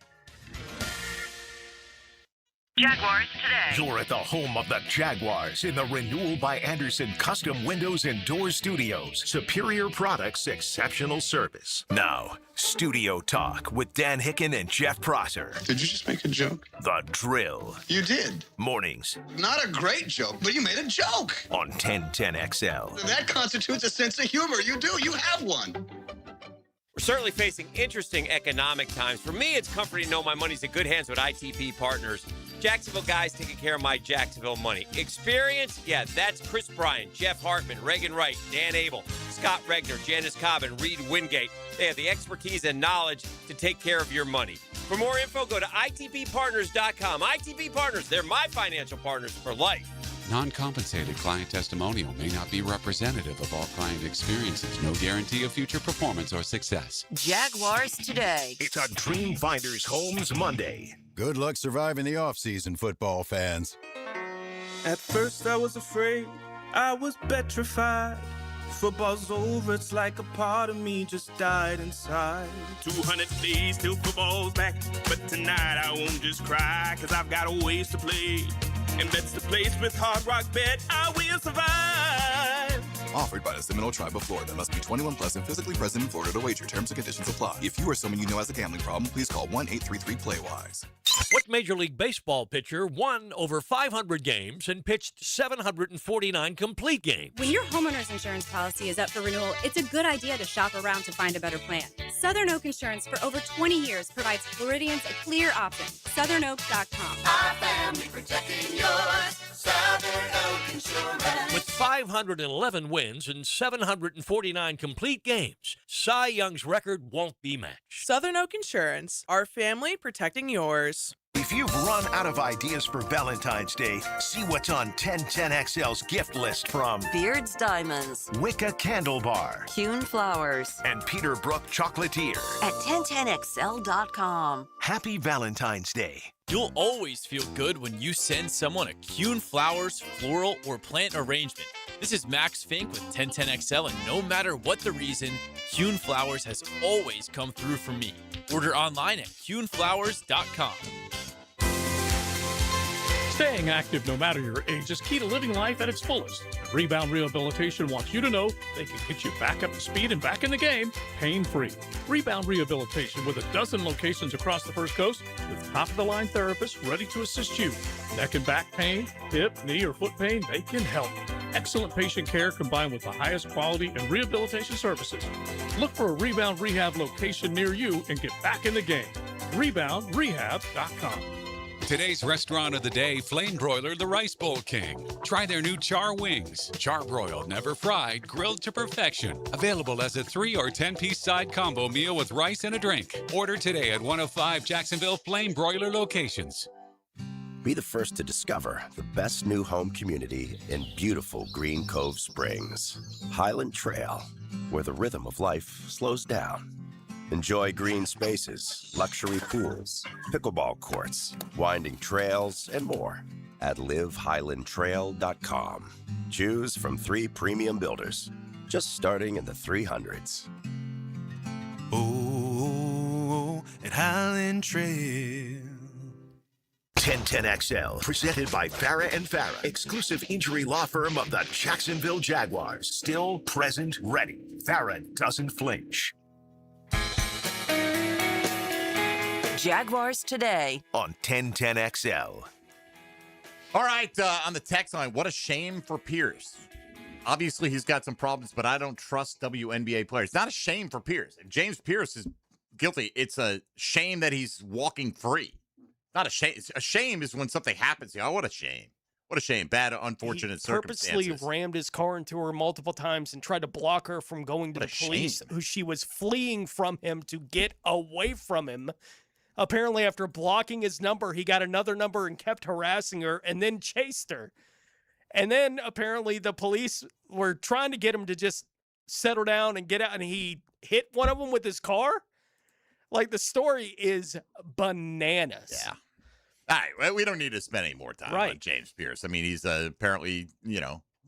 Jaguars Today. You're at the home of the Jaguars in the Renewal by Anderson Custom Windows and Doors Studios. Superior products, exceptional service. Now, Studio Talk with Dan Hicken and Jeff Prosser. Did you just make a joke? The Drill. You did. Mornings. Not a great joke, but you made a joke. On 1010XL. That constitutes a sense of humor. You do. You have one. We're certainly facing interesting economic times. For me, it's comforting to know my money's in good hands with ITP Partners. Jacksonville guys taking care of my Jacksonville money. Experience? Yeah, that's Chris Bryan, Jeff Hartman, Reagan Wright, Dan Abel, Scott Regner, Janice Cobb, and Reed Wingate. They have the expertise and knowledge to take care of your money. For more info, go to itbpartners.com. ITB Partners, they're my financial partners for life. Non-compensated client testimonial may not be representative of all client experiences. No guarantee of future performance or success. Jaguars today. It's a Dream Finders Homes Monday. Good luck surviving the offseason, football fans. At first I was afraid, I was petrified. Football's over, it's like a part of me just died inside. 200 days till football's back, but tonight I won't just cry, cause I've got a ways to play. And that's the place with Hard Rock Bet, I will survive. Offered by the Seminole Tribe of Florida. Must be 21 plus and physically present in Florida to wager. Terms and conditions apply. If you or someone you know has a gambling problem, please call 1-833-PLAY-WISE. What Major League Baseball pitcher won over 500 games and pitched 749 complete games? When your homeowner's insurance policy is up for renewal, it's a good idea to shop around to find a better plan. Southern Oak Insurance for over 20 years provides Floridians a clear option. SouthernOak.com. Our family protecting yours. Southern Oak Insurance. With 511 wins and 749 complete games, Cy Young's record won't be matched. Southern Oak Insurance, our family protecting yours. If you've run out of ideas for Valentine's Day, see what's on 1010XL's gift list from Beards Diamonds, Wicca Candle Bar, Kuhn Flowers, and Peter Brook Chocolatier. at 1010XL.com. Happy Valentine's Day. You'll always feel good when you send someone a Kuhn Flowers, floral, or plant arrangement. This is Max Fink with 1010XL, and no matter what the reason, Kuhn Flowers has always come through for me. Order online at kuhnflowers.com. Staying active no matter your age is key to living life at its fullest. And Rebound Rehabilitation wants you to know they can get you back up to speed and back in the game pain-free. Rebound Rehabilitation with a dozen locations across the First Coast with top-of-the-line therapists ready to assist you. Neck and back pain, hip, knee, or foot pain, they can help. Excellent patient care combined with the highest quality and rehabilitation services. Look for a Rebound Rehab location near you and get back in the game. ReboundRehab.com. Today's restaurant of the day, Flame Broiler, the Rice Bowl King. Try their new char wings. Char-broiled, never fried, grilled to perfection. Available as a 3 or 10-piece side combo meal with rice and a drink. Order today at one of 5 Jacksonville Flame Broiler locations. Be the first to discover the best new home community in beautiful Green Cove Springs. Highland Trail, where the rhythm of life slows down. Enjoy green spaces, luxury pools, pickleball courts, winding trails, and more at livehighlandtrail.com. Choose from 3 premium builders, just starting in the 300s. Oh, at Highland Trail. 1010XL, presented by Farah & Farah, exclusive injury law firm of the Jacksonville Jaguars. Still, present, ready. Farah doesn't flinch. Jaguars today on 1010XL. All right, on the text line, what a shame for Pierce. Obviously, he's got some problems, but I don't trust WNBA players. Not a shame for Pierce. If James Pierce is guilty, it's a shame that he's walking free. Not a shame. A shame is when something happens. Oh, what a shame. What a shame. Bad, unfortunate circumstances. Purposely rammed his car into her multiple times and tried to block her from going to the police, who she was fleeing from him to get away from him. Apparently, after blocking his number, he got another number and kept harassing her and then chased her. And then apparently the police were trying to get him to just settle down and get out, and he hit one of them with his car. Like, the story is bananas. Yeah. All right. Well, we don't need to spend any more time on James Pierce. I mean, he's apparently,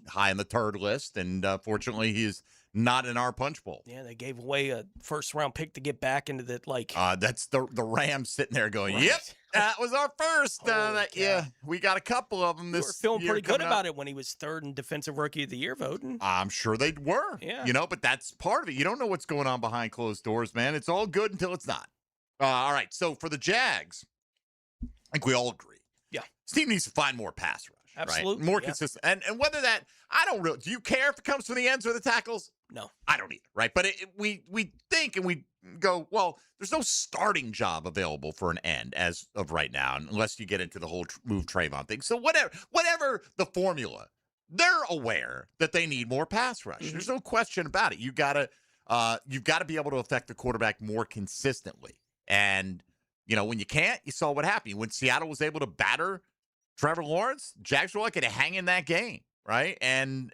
high on the turd list, and fortunately, he's not in our punch bowl. Yeah, they gave away a first-round pick to get back into the, that's the Rams sitting there going, yep, that was our first. Yeah, we got a couple of them this year. We were feeling pretty good up. about it when he was third in Defensive Rookie of the Year voting. I'm sure they were. Yeah. But that's part of it. You don't know what's going on behind closed doors, man. It's all good until it's not. All right, so for the Jags, I think we all agree. Yeah. Steve needs to find more pass rush. Absolutely. Right? More consistent. And whether that, I don't really, do you care if it comes from the ends or the tackles? No. I don't either, right? But we think and we go, well, there's no starting job available for an end as of right now, unless you get into the whole move Trayvon thing. So whatever the formula, they're aware that they need more pass rush. There's no question about it. You've got to be able to affect the quarterback more consistently. And when you can't, you saw what happened. When Seattle was able to batter Trevor Lawrence, Jags were lucky to hang in that game, right? And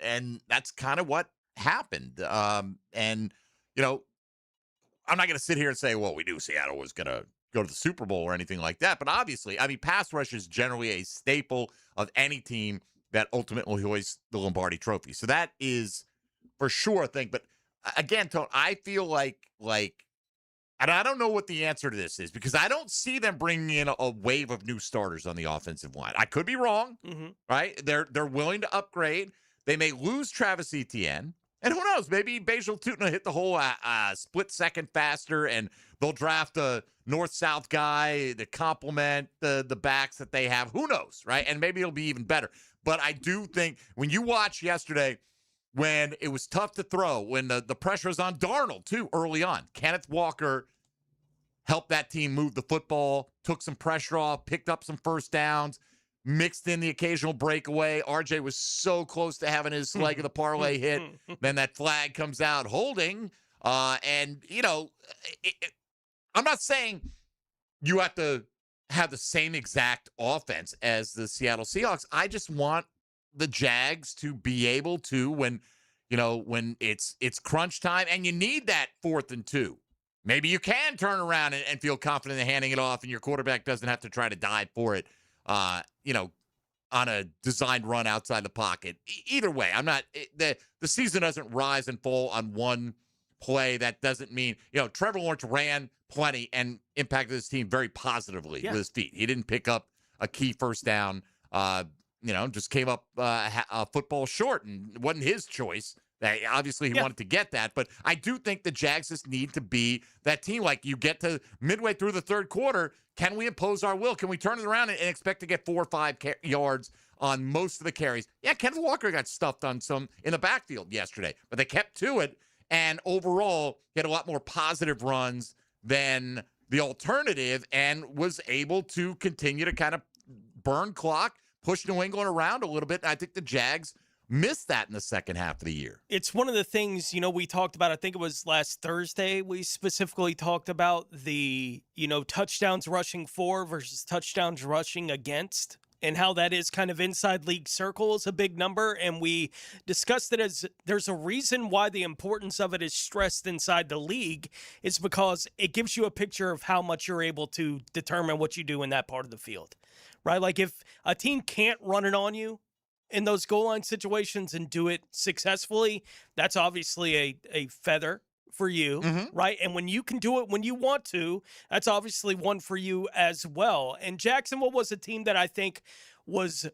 that's kind of what happened. And I'm not going to sit here and say, well, we knew Seattle was going to go to the Super Bowl or anything like that. But obviously, pass rush is generally a staple of any team that ultimately hoists the Lombardi Trophy. So that is for sure a thing. But again, Tone, I feel like, and I don't know what the answer to this is because I don't see them bringing in a wave of new starters on the offensive line. I could be wrong, right? They're willing to upgrade. They may lose Travis Etienne. And who knows? Maybe Basil Tootin will hit the whole split second faster, and they'll draft a north-south guy to complement the backs that they have. Who knows, right? And maybe it'll be even better. But I do think when you watch yesterday, when it was tough to throw, when the pressure was on Darnold, too, early on, Kenneth Walker helped that team move the football, took some pressure off, picked up some first downs, mixed in the occasional breakaway. RJ was so close to having his leg of the parlay hit. Then that flag comes out holding. I'm not saying you have to have the same exact offense as the Seattle Seahawks. I just want the Jags to be able to, when it's crunch time and you need that 4th and 2. Maybe you can turn around and feel confident in handing it off, and your quarterback doesn't have to try to dive for it, on a designed run outside the pocket. Either way, the season doesn't rise and fall on one play. That doesn't mean, Trevor Lawrence ran plenty and impacted his team very positively with his feet. He didn't pick up a key first down, just came up a football short, and it wasn't his choice. Obviously, he wanted to get that, but I do think the Jags just need to be that team. Like, you get to midway through the third quarter, can we impose our will? Can we turn it around and expect to get 4 or 5 yards on most of the carries? Yeah, Kenneth Walker got stuffed on some in the backfield yesterday, but they kept to it, and overall, he had a lot more positive runs than the alternative and was able to continue to kind of burn clock, push New England around a little bit, and I think the Jags missed that in the second half of the year. It's one of the things, we talked about, I think it was last Thursday, we specifically talked about the, touchdowns rushing for versus touchdowns rushing against, and how that is kind of inside league circles, a big number. And we discussed it as there's a reason why the importance of it is stressed inside the league. It's because it gives you a picture of how much you're able to determine what you do in that part of the field, right? Like, if a team can't run it on you in those goal line situations and do it successfully, that's obviously a feather for you, right? And when you can do it when you want to, that's obviously one for you as well. And Jacksonville was a team that I think was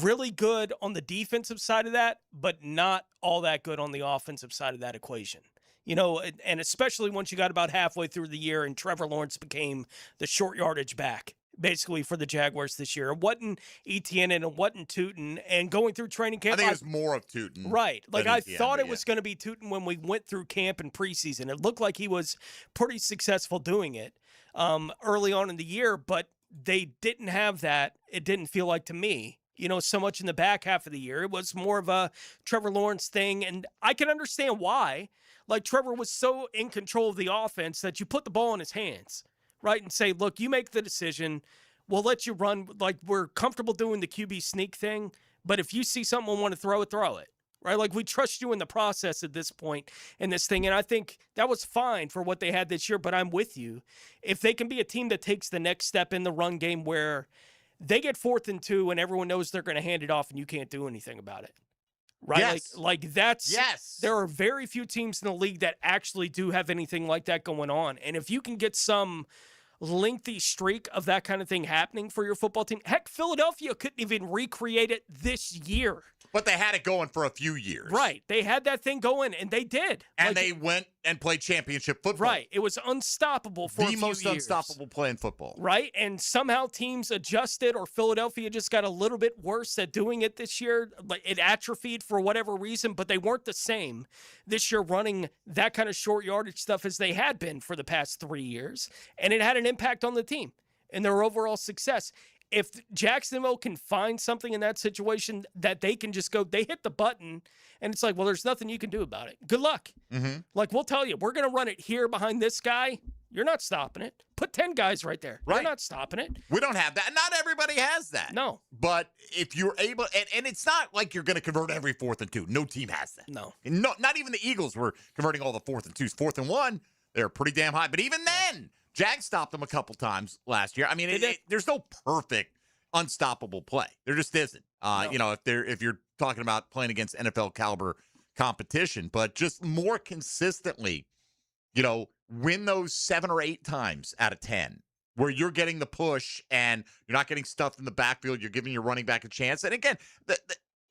really good on the defensive side of that, but not all that good on the offensive side of that equation. And especially once you got about halfway through the year and Trevor Lawrence became the short yardage back, basically, for the Jaguars this year. It wasn't Etienne and it wasn't Tootin. And going through training camp, I think it was more of Tootin. Right. Like, I thought it was going to be Tootin when we went through camp and preseason. It looked like he was pretty successful doing it early on in the year, but they didn't have that. It didn't feel like to me, so much in the back half of the year. It was more of a Trevor Lawrence thing, and I can understand why. Like, Trevor was so in control of the offense that you put the ball in his hands, right, and say, look, you make the decision. We'll let you run. Like, we're comfortable doing the QB sneak thing, but if you see something and want to throw it, right? Like, we trust you in the process at this point in this thing, and I think that was fine for what they had this year, but I'm with you. If they can be a team that takes the next step in the run game where they get 4th and 2 and everyone knows they're going to hand it off and you can't do anything about it, right? Yes. Like that's, yes. There are very few teams in the league that actually do have anything like that going on, and if you can get some lengthy streak of that kind of thing happening for your football team. Heck, Philadelphia couldn't even recreate it this year. But they had it going for a few years. Right. They had that thing going, and they did. And they went and played championship football. Right. It was unstoppable for a few years. The most unstoppable play in football. Right. And somehow teams adjusted, or Philadelphia just got a little bit worse at doing it this year. Like, it atrophied for whatever reason, but they weren't the same this year running that kind of short yardage stuff as they had been for the past 3 years. And it had an impact on the team and their overall success. If Jacksonville can find something in that situation that they can just go, they hit the button, and it's like, well, there's nothing you can do about it. Good luck. Mm-hmm. Like, we'll tell you, we're going to run it here behind this guy, You're not stopping it. Put 10 guys right there. Right. You're not stopping it. We don't have that. Not everybody has that. No. But if you're able, and it's not like you're going to convert every 4th and 2. No team has that. No. Not even the Eagles were converting all the 4th and 2s. 4th and 1, they're pretty damn high. But even then, Jags stopped them a couple times last year. I mean, there's no perfect, unstoppable play. There just isn't. No. If you're talking about playing against NFL caliber competition, but just more consistently, win those 7 or 8 times out of 10 where you're getting the push and you're not getting stuffed in the backfield. You're giving your running back a chance. And again, the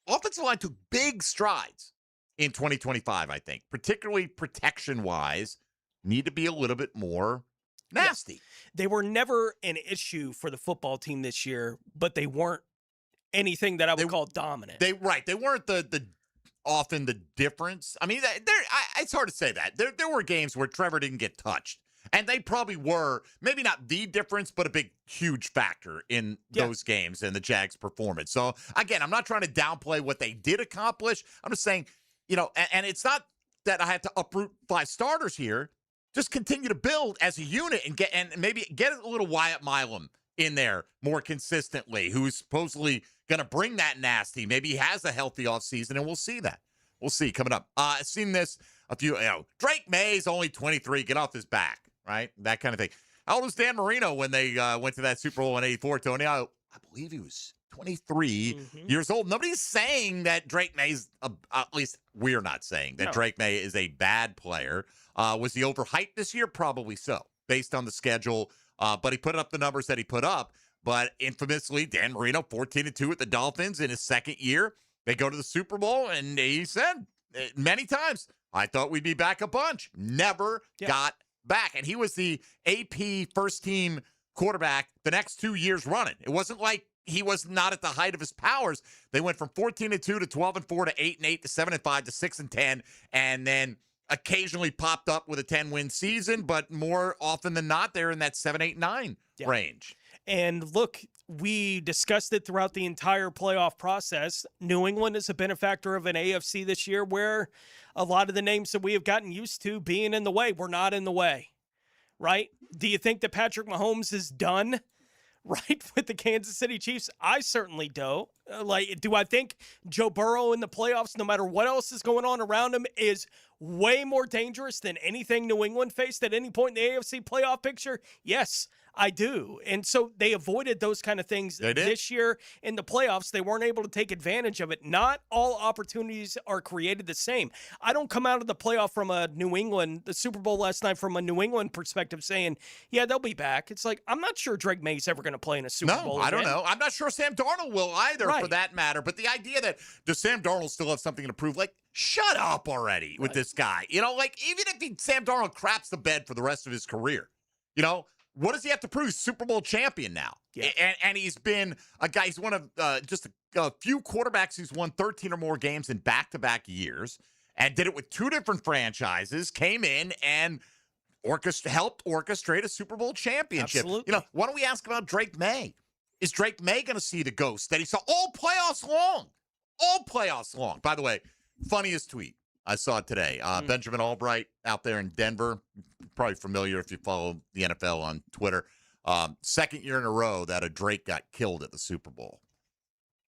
offensive line took big strides in 2025, I think, particularly protection-wise, need to be a little bit more nasty. Yeah. They were never an issue for the football team this year, but they weren't anything that I would call dominant. They weren't the often the difference. I mean, it's hard to say that. There were games where Trevor didn't get touched, and they probably were maybe not the difference, but a big, huge factor in those games and the Jags' performance. So, again, I'm not trying to downplay what they did accomplish. I'm just saying, and it's not that I have to uproot 5 starters here. Just continue to build as a unit and maybe get a little Wyatt Milam in there more consistently, who's supposedly going to bring that nasty. Maybe he has a healthy offseason, and we'll see that. We'll see coming up. I've seen this a few, Drake May's only 23. Get off his back, right? That kind of thing. How old was Dan Marino when they went to that Super Bowl in 84, Tony? I believe he was 23 years old. Nobody's saying that Drake May's, at least we're not saying that Drake May is a bad player. Was he overhyped this year? Probably so, based on the schedule. But he put up the numbers that he put up. But infamously, Dan Marino, 14-2 with the Dolphins in his second year. They go to the Super Bowl, and he said many times, I thought we'd be back a bunch. Never got back. And he was the AP first-team quarterback the next 2 years running. It wasn't like he was not at the height of his powers. They went from 14-2 to 12-4 to 8-8 to 7-5 to 6-10, and then occasionally popped up with a 10-win season, but more often than not, they're in that 7-8-9 range. And look, we discussed it throughout the entire playoff process. New England is a benefactor of an AFC this year where a lot of the names that we have gotten used to being in the way were not in the way, right? Do you think that Patrick Mahomes is done, right, with the Kansas City Chiefs? I certainly do. Do I think Joe Burrow in the playoffs, no matter what else is going on around him, is way more dangerous than anything New England faced at any point in the AFC playoff picture? Yes, I do. And so they avoided those kind of things this year in the playoffs. They weren't able to take advantage of it. Not all opportunities are created the same. I don't come out of the playoff from the Super Bowl last night from a New England perspective saying, yeah, they'll be back. It's like, I'm not sure Drake May's ever going to play in a Super Bowl again. I don't again. know. I'm not sure Sam Darnold will either, for that matter. But the idea that does Sam Darnold still have something to prove? Like, shut up already with this guy. Even if Sam Darnold craps the bed for the rest of his career, what does he have to prove? He's Super Bowl champion now. Yeah. And he's been a guy, he's one of just a few quarterbacks who's won 13 or more games in back-to-back years and did it with 2 different franchises, came in and helped orchestrate a Super Bowl championship. Absolutely. Why don't we ask about Drake May? Is Drake May going to see the ghost that he saw all playoffs long? All playoffs long. By the way, funniest tweet I saw it today. Benjamin Albright out there in Denver, probably familiar if you follow the NFL on Twitter. Second year in a row that a Drake got killed at the Super Bowl.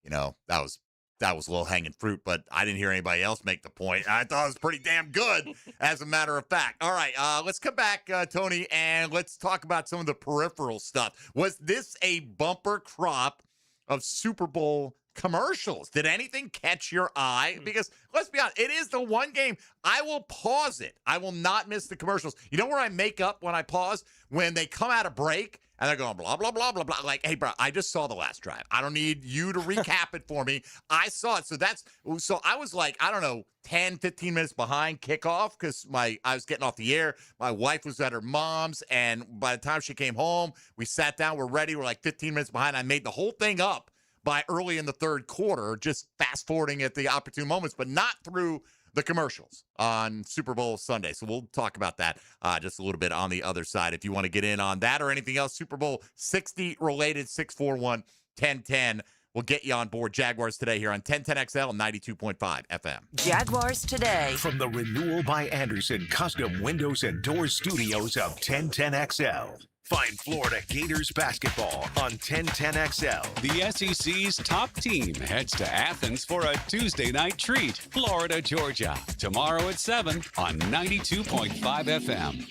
That was low-hanging fruit, but I didn't hear anybody else make the point. I thought it was pretty damn good, as a matter of fact. All right, let's come back, Tony, and let's talk about some of the peripheral stuff. Was this a bumper crop of Super Bowl commercials? Did anything catch your eye? Because let's be honest, it is the one game I will pause it. I will not miss the commercials. You know where I make up when I pause? When they come out of break and they're going blah, blah, blah, blah, blah. Like, hey, bro, I just saw the last drive. I don't need you to recap it for me. I saw it. So I was like, I don't know, 10, 15 minutes behind kickoff because I was getting off the air. My wife was at her mom's, and by the time she came home, we sat down, we're ready. We're like 15 minutes behind. I made the whole thing up by early in the third quarter, just fast forwarding at the opportune moments, but not through the commercials on Super Bowl Sunday. So we'll talk about that just a little bit on the other side. If you want to get in on that or anything else, Super Bowl 60 related, 641-1010. We'll get you on board. Jaguars Today here on 1010XL and 92.5 FM. Jaguars Today. From the Renewal by Anderson Custom Windows and Doors studios of 1010XL. Find Florida Gators basketball on 1010XL. The SEC's top team heads to Athens for a Tuesday night treat. Florida, Georgia. Tomorrow at 7 on 92.5 FM.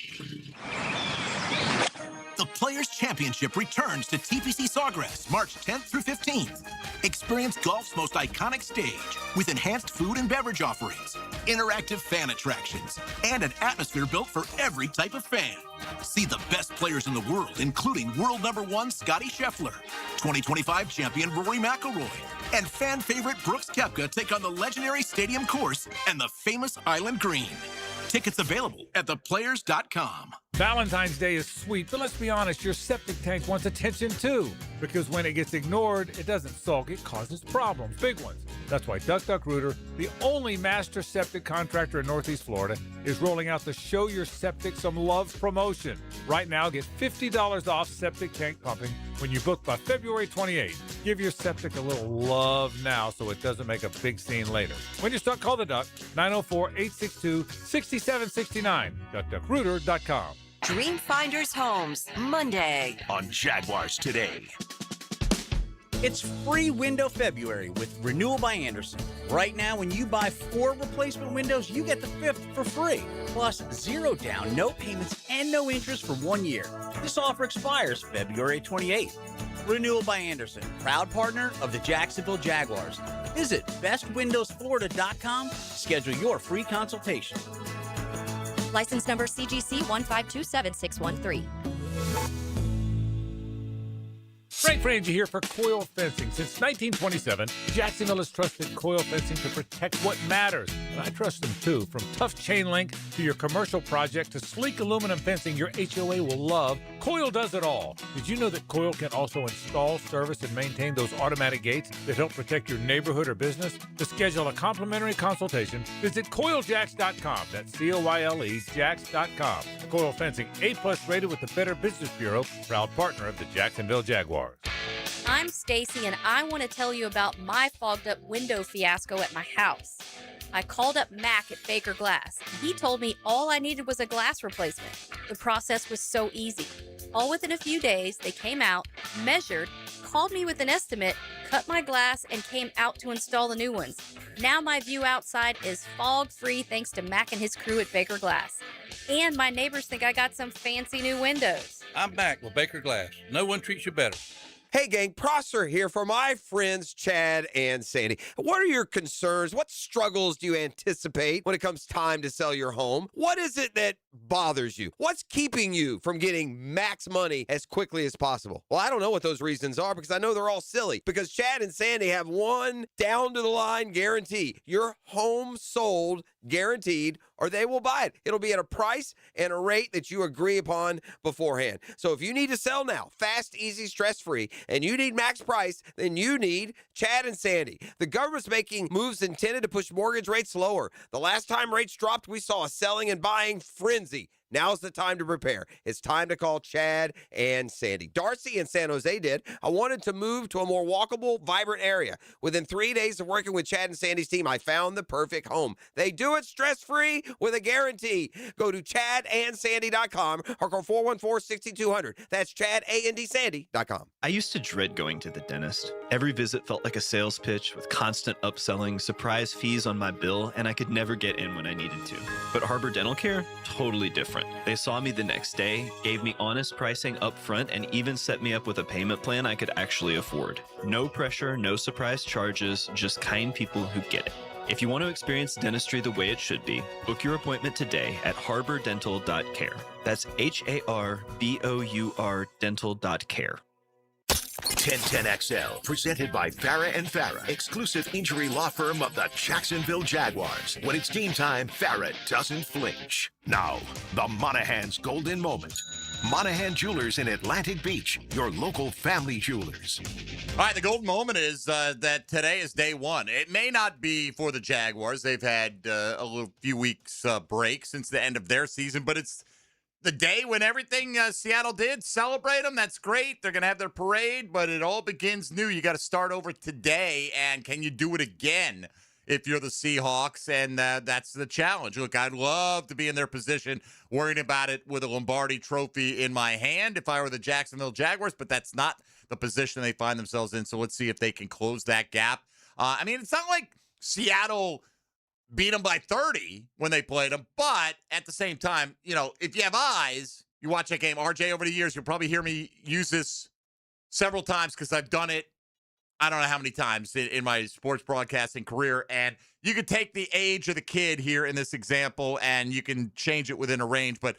The Players' Championship returns to TPC Sawgrass March 10th through 15th. Experience golf's most iconic stage with enhanced food and beverage offerings, interactive fan attractions, and an atmosphere built for every type of fan. See the best players in the world, including world number 1 Scotty Scheffler, 2025 champion Rory McIlroy, and fan favorite Brooks Koepka take on the legendary Stadium Course and the famous Island Green. Tickets available at theplayers.com. Valentine's Day is sweet, but let's be honest, your septic tank wants attention too. Because when it gets ignored, it doesn't sulk, it causes problems, big ones. That's why DuckDuckRooter, the only master septic contractor in Northeast Florida, is rolling out the Show Your Septic Some Love promotion. Right now, get $50 off septic tank pumping when you book by February 28th. Give your septic a little love now so it doesn't make a big scene later. When you start, call the Duck, 904-862-6769, DuckDuckRooter.com. Dreamfinders Homes, Monday. On Jaguars Today. It's free window February with Renewal by Anderson. Right now, when you buy 4 replacement windows, you get the 5th for free. Plus, 0 down, no payments, and no interest for 1 year. This offer expires February 28th. Renewal by Anderson, proud partner of the Jacksonville Jaguars. Visit bestwindowsflorida.com to schedule your free consultation. License number CGC 1527613. Frank Frangie here for Coil Fencing. Since 1927, Jacksonville has trusted Coil Fencing to protect what matters. And I trust them too. From tough chain link to your commercial project to sleek aluminum fencing your HOA will love, Coil does it all. Did you know that Coil can also install, service, and maintain those automatic gates that help protect your neighborhood or business? To schedule a complimentary consultation, visit CoilJacks.com. That's COYLE Jacks.com. Coil Fencing, A+ rated with the Better Business Bureau, proud partner of the Jacksonville Jaguars. I'm Stacy, and I want to tell you about my fogged up window fiasco at my house. I called up Mac at Baker Glass, and he told me all I needed was a glass replacement. The process was so easy. All within a few days, they came out, measured, called me with an estimate, cut my glass, and came out to install the new ones. Now my view outside is fog-free thanks to Mac and his crew at Baker Glass. And my neighbors think I got some fancy new windows. I'm back with Baker Glass. No one treats you better. Hey, gang, Prosser here for my friends Chad and Sandy. What are your concerns? What struggles do you anticipate when it comes time to sell your home? What is it that bothers you? What's keeping you from getting max money as quickly as possible? Well, I don't know what those reasons are because I know they're all silly. Because Chad and Sandy have one down-to-the-line guarantee. Your home sold guaranteed, or they will buy it. It'll be at a price and a rate that you agree upon beforehand. So if you need to sell now, fast, easy, stress-free, and you need max price, then you need Chad and Sandy. The government's making moves intended to push mortgage rates lower. The last time rates dropped, we saw a selling and buying frenzy. Now's the time to prepare. It's time to call Chad and Sandy. Darcy in San Jose did. I wanted to move to a more walkable, vibrant area. Within 3 days of working with Chad and Sandy's team, I found the perfect home. They do it stress-free with a guarantee. Go to chadandsandy.com or call 414-6200. That's chadandsandy.com. I used to dread going to the dentist. Every visit felt like a sales pitch with constant upselling, surprise fees on my bill, and I could never get in when I needed to. But Harbor Dental Care? Totally different. They saw me the next day, gave me honest pricing up front, and even set me up with a payment plan I could actually afford. No pressure, no surprise charges, just kind people who get it. If you want to experience dentistry the way it should be, book your appointment today at harbordental.care. That's HARBOUR dental.care. 1010XL, presented by Farah and Farah, exclusive injury law firm of the Jacksonville Jaguars. When it's game time, Farah doesn't flinch. Now, the Monahan's golden moment. Monahan Jewelers in Atlantic Beach, your local family jewelers. All right, the golden moment is that today is day one. It may not be for the Jaguars. They've had few weeks break since the end of their season, but it's the day when everything Seattle did, celebrate them. That's great. They're going to have their parade, but it all begins new. You got to start over today, and can you do it again if you're the Seahawks? And that's the challenge. Look, I'd love to be in their position, worrying about it with a Lombardi trophy in my hand if I were the Jacksonville Jaguars, but that's not the position they find themselves in. So let's see if they can close that gap. I mean, it's not like Seattle beat them by 30 when they played them, but at the same time, you know, if you have eyes, you watch that game. RJ, over the years, you'll probably hear me use this several times because I've done it I don't know how many times in my sports broadcasting career, and you could take the age of the kid here in this example and you can change it within a range. But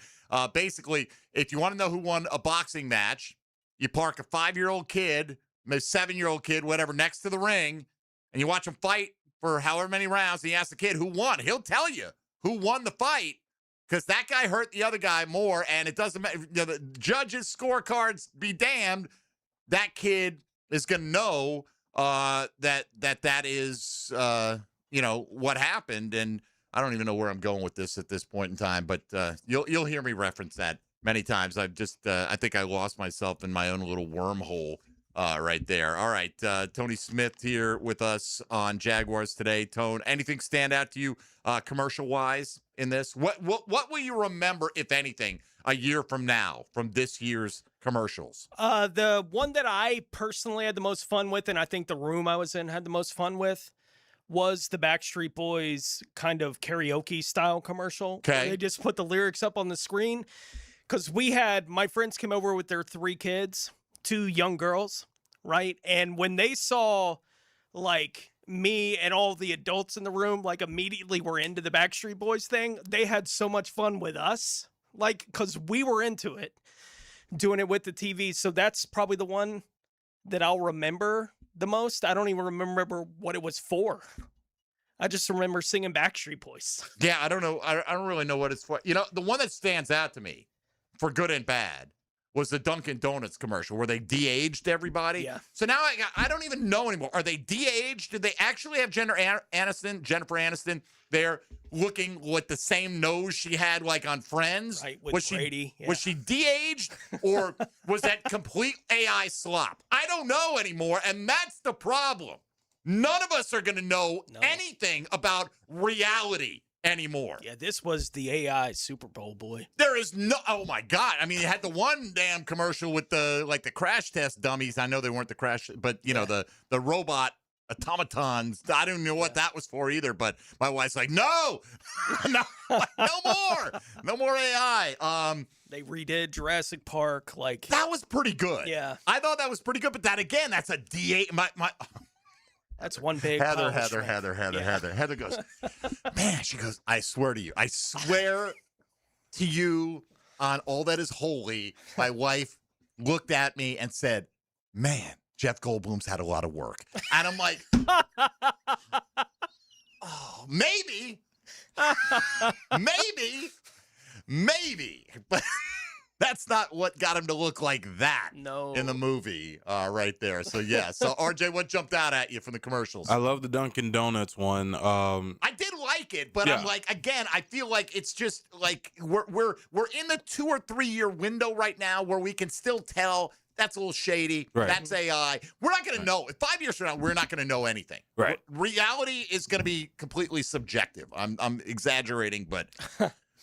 basically, if you want to know who won a boxing match, you park a 5-year-old kid, maybe 7-year-old kid, whatever, next to the ring, and you watch them fight for however many rounds, and you ask the kid who won. He'll tell you who won the fight because that guy hurt the other guy more, and it doesn't matter. You know, the judges' scorecards be damned. That kid is going to know that is, you know, what happened. And I don't even know where I'm going with this at this point in time, but you'll hear me reference that many times. I've just, I think I lost myself in my own little wormhole right there. All right, Tony Smith here with us on Jaguars Today. Tone, anything stand out to you commercial-wise in this? What will you remember, if anything, a year from now from this year's commercials? The one that I personally had the most fun with, and I think the room I was in had the most fun with, was the Backstreet Boys kind of karaoke style commercial. Okay. They just put the lyrics up on the screen because my friends came over with their 3 kids, 2 young girls, right? And when they saw like me and all the adults in the room, like immediately were into the Backstreet Boys thing, they had so much fun with us, like, because we were into it, doing it with the TV. So that's probably the one that I'll remember the most. I don't even remember what it was for. I just remember singing Backstreet Boys. Yeah, I don't know. I don't really know what it's for. You know, the one that stands out to me, for good and bad, was the Dunkin' Donuts commercial where they de-aged everybody. Yeah. So now I don't even know anymore. Are they de-aged? Did they actually have Jennifer Aniston there looking with the same nose she had like on Friends? Right, with Brady. Was she de-aged, or was that complete AI slop? I don't know anymore, and that's the problem. None of us are going to know anything about reality anymore. Yeah, this was the AI Super Bowl, boy. There is no, oh my God. I mean, you had the one damn commercial with the crash test dummies. I know they weren't the crash, but you know, the robot automatons. I don't know what that was for either, but my wife's like, no, no more AI. They redid Jurassic Park. Like, that was pretty good. Yeah. I thought that was pretty good, but that again, that's a D8. That's one big Heather goes, man, she goes, I swear to you on all that is holy, my wife looked at me and said, man, Jeff Goldblum's had a lot of work. And I'm like, oh, maybe, but that's not what got him to look like that in the movie right there. So, yeah. So, RJ, what jumped out at you from the commercials? I love the Dunkin' Donuts one. I did like it, but I'm like, again, I feel like it's just like we're in the 2 or 3 year window right now where we can still tell that's a little shady. Right. That's AI. We're not going to know. 5 years from now, we're not going to know anything. Right. Reality is going to be completely subjective. I'm exaggerating, but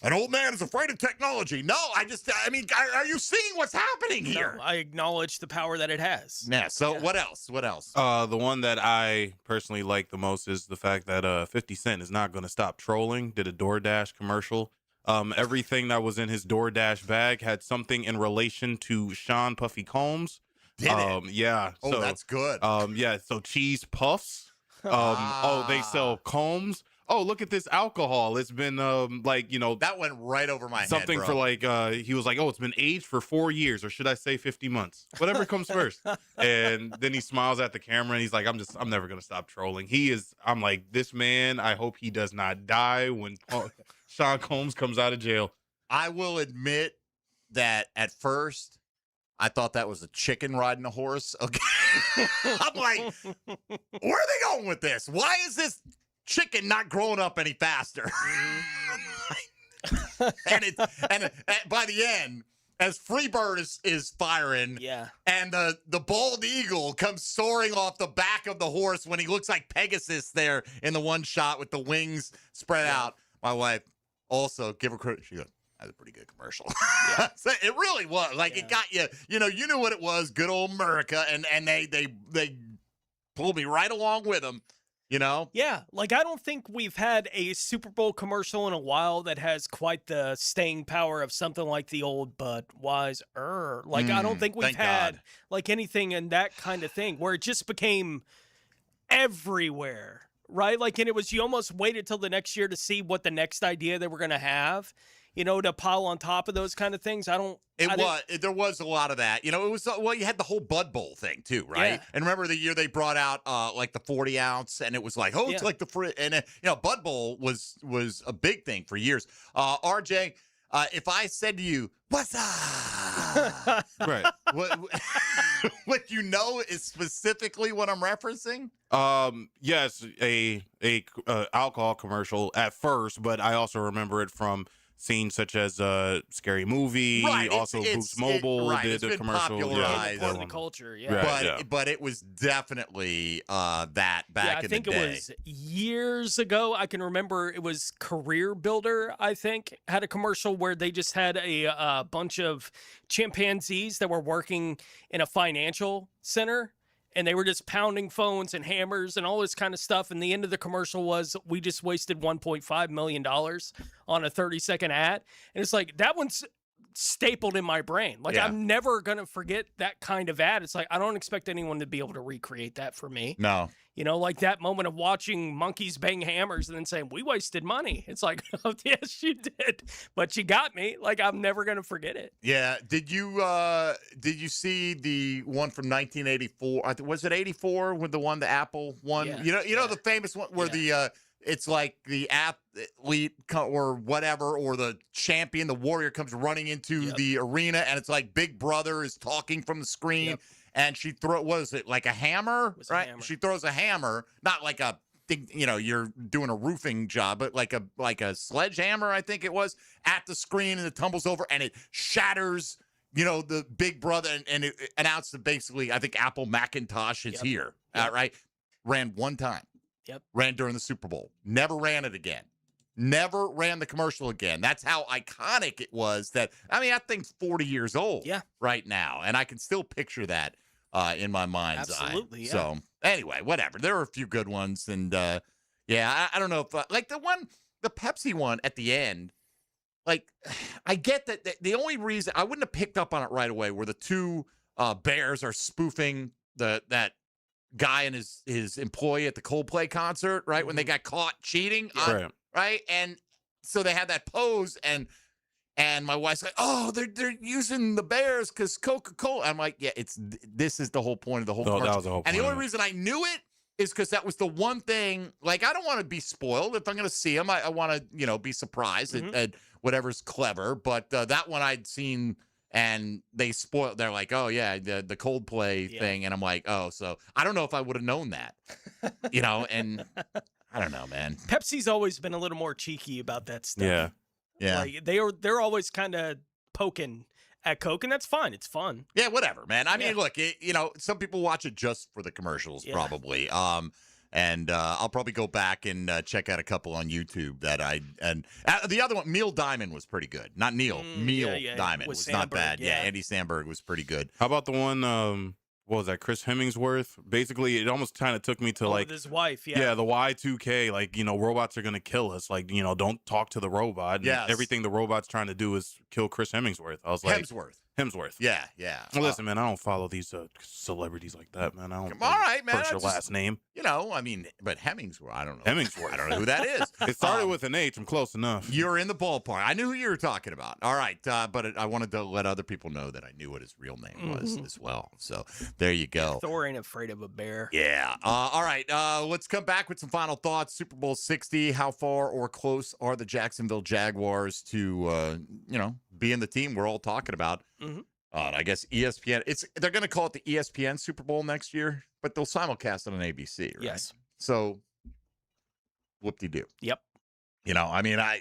an old man is afraid of technology. No, I mean, are you seeing what's happening here? No, I acknowledge the power that it has. Yeah, so what else? The one that I personally like the most is the fact that 50 Cent is not going to stop trolling. Did a DoorDash commercial. Everything that was in his DoorDash bag had something in relation to Sean Puffy Combs. Did it? Yeah. Oh, so, that's good. Yeah, so cheese puffs. They sell Combs. Oh, look at this alcohol. It's been that went right over my something head, for like he was like, oh, it's been aged for 4 years, or should I say 50 months? Whatever comes first. And then he smiles at the camera and he's like, I'm never gonna stop trolling. I'm like, this man, I hope he does not die when Sean Combs comes out of jail. I will admit that at first I thought that was a chicken riding a horse. Okay. I'm like, where are they going with this? Why is this chicken not growing up any faster? and by the end, as Freebird is firing, and the bald eagle comes soaring off the back of the horse when he looks like Pegasus there in the one shot with the wings spread out. My wife also, give her credit. She goes, "That's a pretty good commercial." So it really was. Like it got you. You knew what it was. Good old America, and they pulled me right along with them. Yeah, like I don't think we've had a Super Bowl commercial in a while that has quite the staying power of something like the old Budweiser. Like I don't think we've had like anything in that kind of thing where it just became everywhere, right? Like, and it was, you almost waited till the next year to see what the next idea they were going to have, to pile on top of those kind of things. There was a lot of that. It was, you had the whole Bud Bowl thing too, right? Yeah. And remember the year they brought out like the 40 ounce, and it was like, it's like and Bud Bowl was a big thing for years. RJ, if I said to you, "What's up?" Right. What is specifically what I'm referencing? Yes, a alcohol commercial at first, but I also remember it from scenes such as Scary Movie, also Boost Mobile did a commercial. Part of the culture, But it was definitely that back in the day. I think it was years ago. I can remember it was Career Builder, I think, had a commercial where they just had a bunch of chimpanzees that were working in a financial center. And they were just pounding phones and hammers and all this kind of stuff. And the end of the commercial was, we just wasted $1.5 million on a 30-second ad. And it's like, that one's stapled in my brain. Like, I'm never going to forget that kind of ad. It's like, I don't expect anyone to be able to recreate that for me. No. Like that moment of watching monkeys bang hammers and then saying, "We wasted money." It's like, oh, yes, you did. But you got me. Like, I'm never going to forget it. Yeah. Did you see the one from 1984? Was it 84 with the Apple one? Yeah. The famous one where it's like the athlete or whatever, or the champion, the warrior comes running into the arena, and it's like Big Brother is talking from the screen. And she was it like a hammer, right? She throws a hammer, not like a thing, you're doing a roofing job, but like a sledgehammer, I think it was, at the screen, and it tumbles over and it shatters, the Big Brother, and it announced that basically, I think Apple Macintosh is here, right? Ran one time. Ran during the Super Bowl. Never ran it again. Never ran the commercial again. That's how iconic it was. That that thing's 40 years old right now, and I can still picture that in my mind's eye. Absolutely, yeah. So anyway, whatever. There were a few good ones, and I don't know if like the Pepsi one at the end. Like, I get that the only reason I wouldn't have picked up on it right away were the two bears are spoofing that guy and his employee at the Coldplay concert, right? When they got caught cheating. Right. And so they had that pose, and my wife's like, "Oh, they're using the bears because Coca-Cola." I'm like, "Yeah, this is the whole point of the whole commercial." That was the whole and point. the only reason I knew it is because that was the one thing. Like, I don't want to be spoiled. If I'm going to see them, I want to, be surprised at whatever's clever. But that one I'd seen, and they spoiled. They're like, "Oh yeah, the Coldplay thing," and I'm like, "Oh, so I don't know if I would have known that, and." I don't know, man. Pepsi's always been a little more cheeky about that stuff. Yeah. Like, they're always kind of poking at Coke, and that's fine. It's fun. Yeah, whatever, man. I mean, look, some people watch it just for the commercials, probably. And I'll probably go back and check out a couple on YouTube that the other one, Neil Diamond, was pretty good. Not Neil, Neil Diamond was not bad. Yeah, Andy Samberg was pretty good. How about the one? What was that? Chris Hemsworth. Basically, it almost kind of took me to with his wife. Yeah, the Y2K. Like, robots are gonna kill us. Like, don't talk to the robot. Yes. Everything the robot's trying to do is kill Chris Hemsworth. I was like, Hemsworth. Yeah. Well, listen, man, I don't follow these celebrities like that, man. I don't. All right, man. First your last name. But Hemsworth, I don't know. Hemsworth. I don't know who that is. It started with an H. I'm close enough. You're in the ballpark. I knew who you were talking about. All right, but I wanted to let other people know that I knew what his real name was as well. So there you go. Thor ain't afraid of a bear. Yeah. All right. Let's come back with some final thoughts. Super Bowl 60. How far or close are the Jacksonville Jaguars to, being the team we're all talking about? Mm-hmm. I guess ESPN. They're going to call it the ESPN Super Bowl next year, but they'll simulcast it on ABC, right? Yes. So, whoop-de-doo. Yep. I mean, I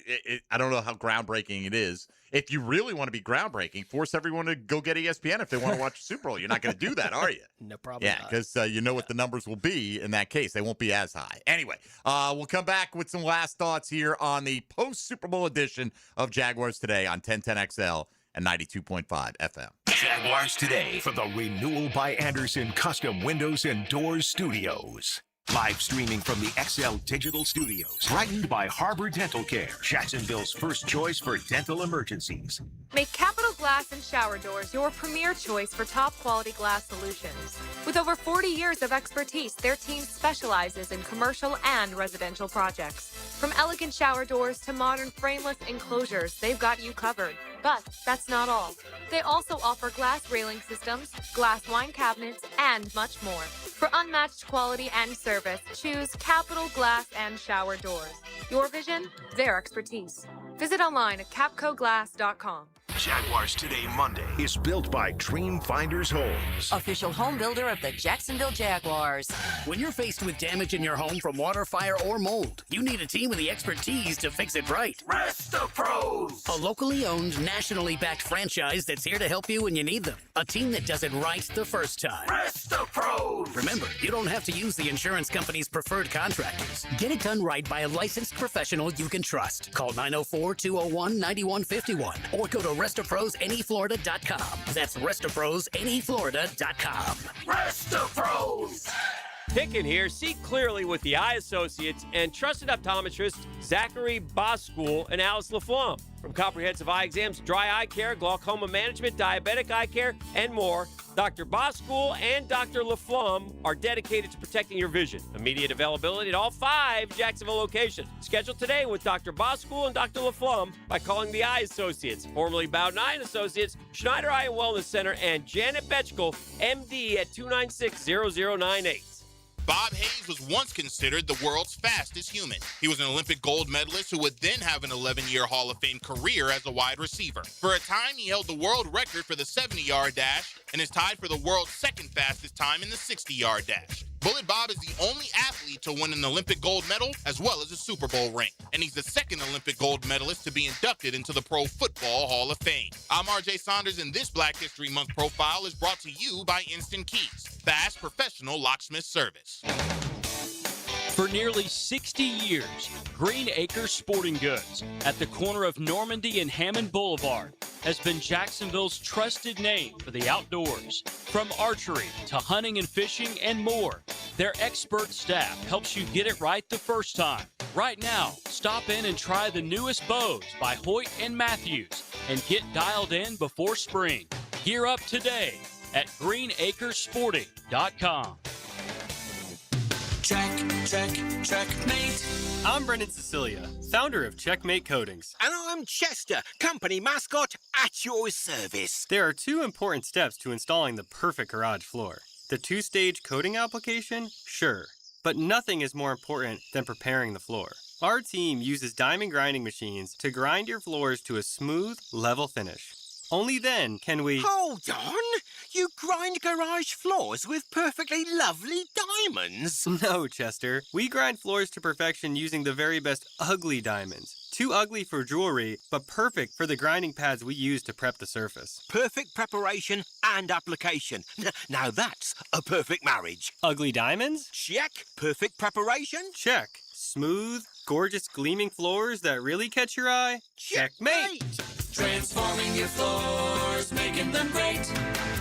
don't know how groundbreaking it is. If you really want to be groundbreaking, force everyone to go get ESPN if they want to watch the Super Bowl. You're not going to do that, are you? No problem. Yeah, because you know what the numbers will be in that case. They won't be as high. Anyway, we'll come back with some last thoughts here on the post-Super Bowl edition of Jaguars Today on 1010XL and 92.5 FM. Jaguars Today for the Renewal by Anderson Custom Windows and Doors Studios. Live streaming from the XL Digital Studios. Brightened by Harbor Dental Care, Jacksonville's first choice for dental emergencies. Make Capital Glass and Shower Doors your premier choice for top-quality glass solutions. With over 40 years of expertise, their team specializes in commercial and residential projects. From elegant shower doors to modern frameless enclosures, they've got you covered. But that's not all. They also offer glass railing systems, glass wine cabinets, and much more. For unmatched quality and service, choose Capital Glass and Shower Doors. Your vision, their expertise. Visit online at capcoglass.com. Jaguars Today Monday is built by Dream Finders Homes. Official home builder of the Jacksonville Jaguars. When you're faced with damage in your home from water, fire, or mold, you need a team with the expertise to fix it right. Resto Pros! A locally owned, nationally backed franchise that's here to help you when you need them. A team that does it right the first time. Resto Pros! Remember, you don't have to use the insurance company's preferred contractors. Get it done right by a licensed professional you can trust. Call 904-201-9151 or go to RestoProsAnyFlorida.com. That's RestoProsAnyFlorida.com. Resto Pros! Picken here. See clearly with the Eye Associates and trusted optometrist Zachary Boskool and Alice LaFlamme. From comprehensive eye exams, dry eye care, glaucoma management, diabetic eye care, and more, Dr. Boskool and Dr. LaFlamme are dedicated to protecting your vision. Immediate availability at all 5 Jacksonville locations. Schedule today with Dr. Boskool and Dr. LaFlamme by calling the Eye Associates, formerly Bowden Associates, Schneider Eye and Wellness Center, and Janet Betchkel, MD at 296-0098. Bob Hayes was once considered the world's fastest human. He was an Olympic gold medalist who would then have an 11-year Hall of Fame career as a wide receiver. For a time, he held the world record for the 70-yard dash and is tied for the world's second fastest time in the 60-yard dash. Bullet Bob is the only athlete to win an Olympic gold medal as well as a Super Bowl ring. And he's the second Olympic gold medalist to be inducted into the Pro Football Hall of Fame. I'm RJ Saunders, and this Black History Month profile is brought to you by Instant Keys, fast professional locksmith service. For nearly 60 years, Green Acres Sporting Goods at the corner of Normandy and Hammond Boulevard has been Jacksonville's trusted name for the outdoors. From archery to hunting and fishing and more, their expert staff helps you get it right the first time. Right now, stop in and try the newest bows by Hoyt and Matthews and get dialed in before spring. Gear up today at greenacresporting.com. Checkmate. I'm Brendan Cecilia, founder of Checkmate Coatings. And I'm Chester, company mascot at your service. There are 2 important steps to installing the perfect garage floor. The 2-stage coating application, sure, but nothing is more important than preparing the floor. Our team uses diamond grinding machines to grind your floors to a smooth, level finish. Only then can we... Hold on! You grind garage floors with perfectly lovely diamonds? No, Chester. We grind floors to perfection using the very best ugly diamonds. Too ugly for jewelry, but perfect for the grinding pads we use to prep the surface. Perfect preparation and application. Now that's a perfect marriage. Ugly diamonds? Check. Perfect preparation? Check. Smooth, gorgeous, gleaming floors that really catch your eye? Checkmate! Transforming your floors, making them great.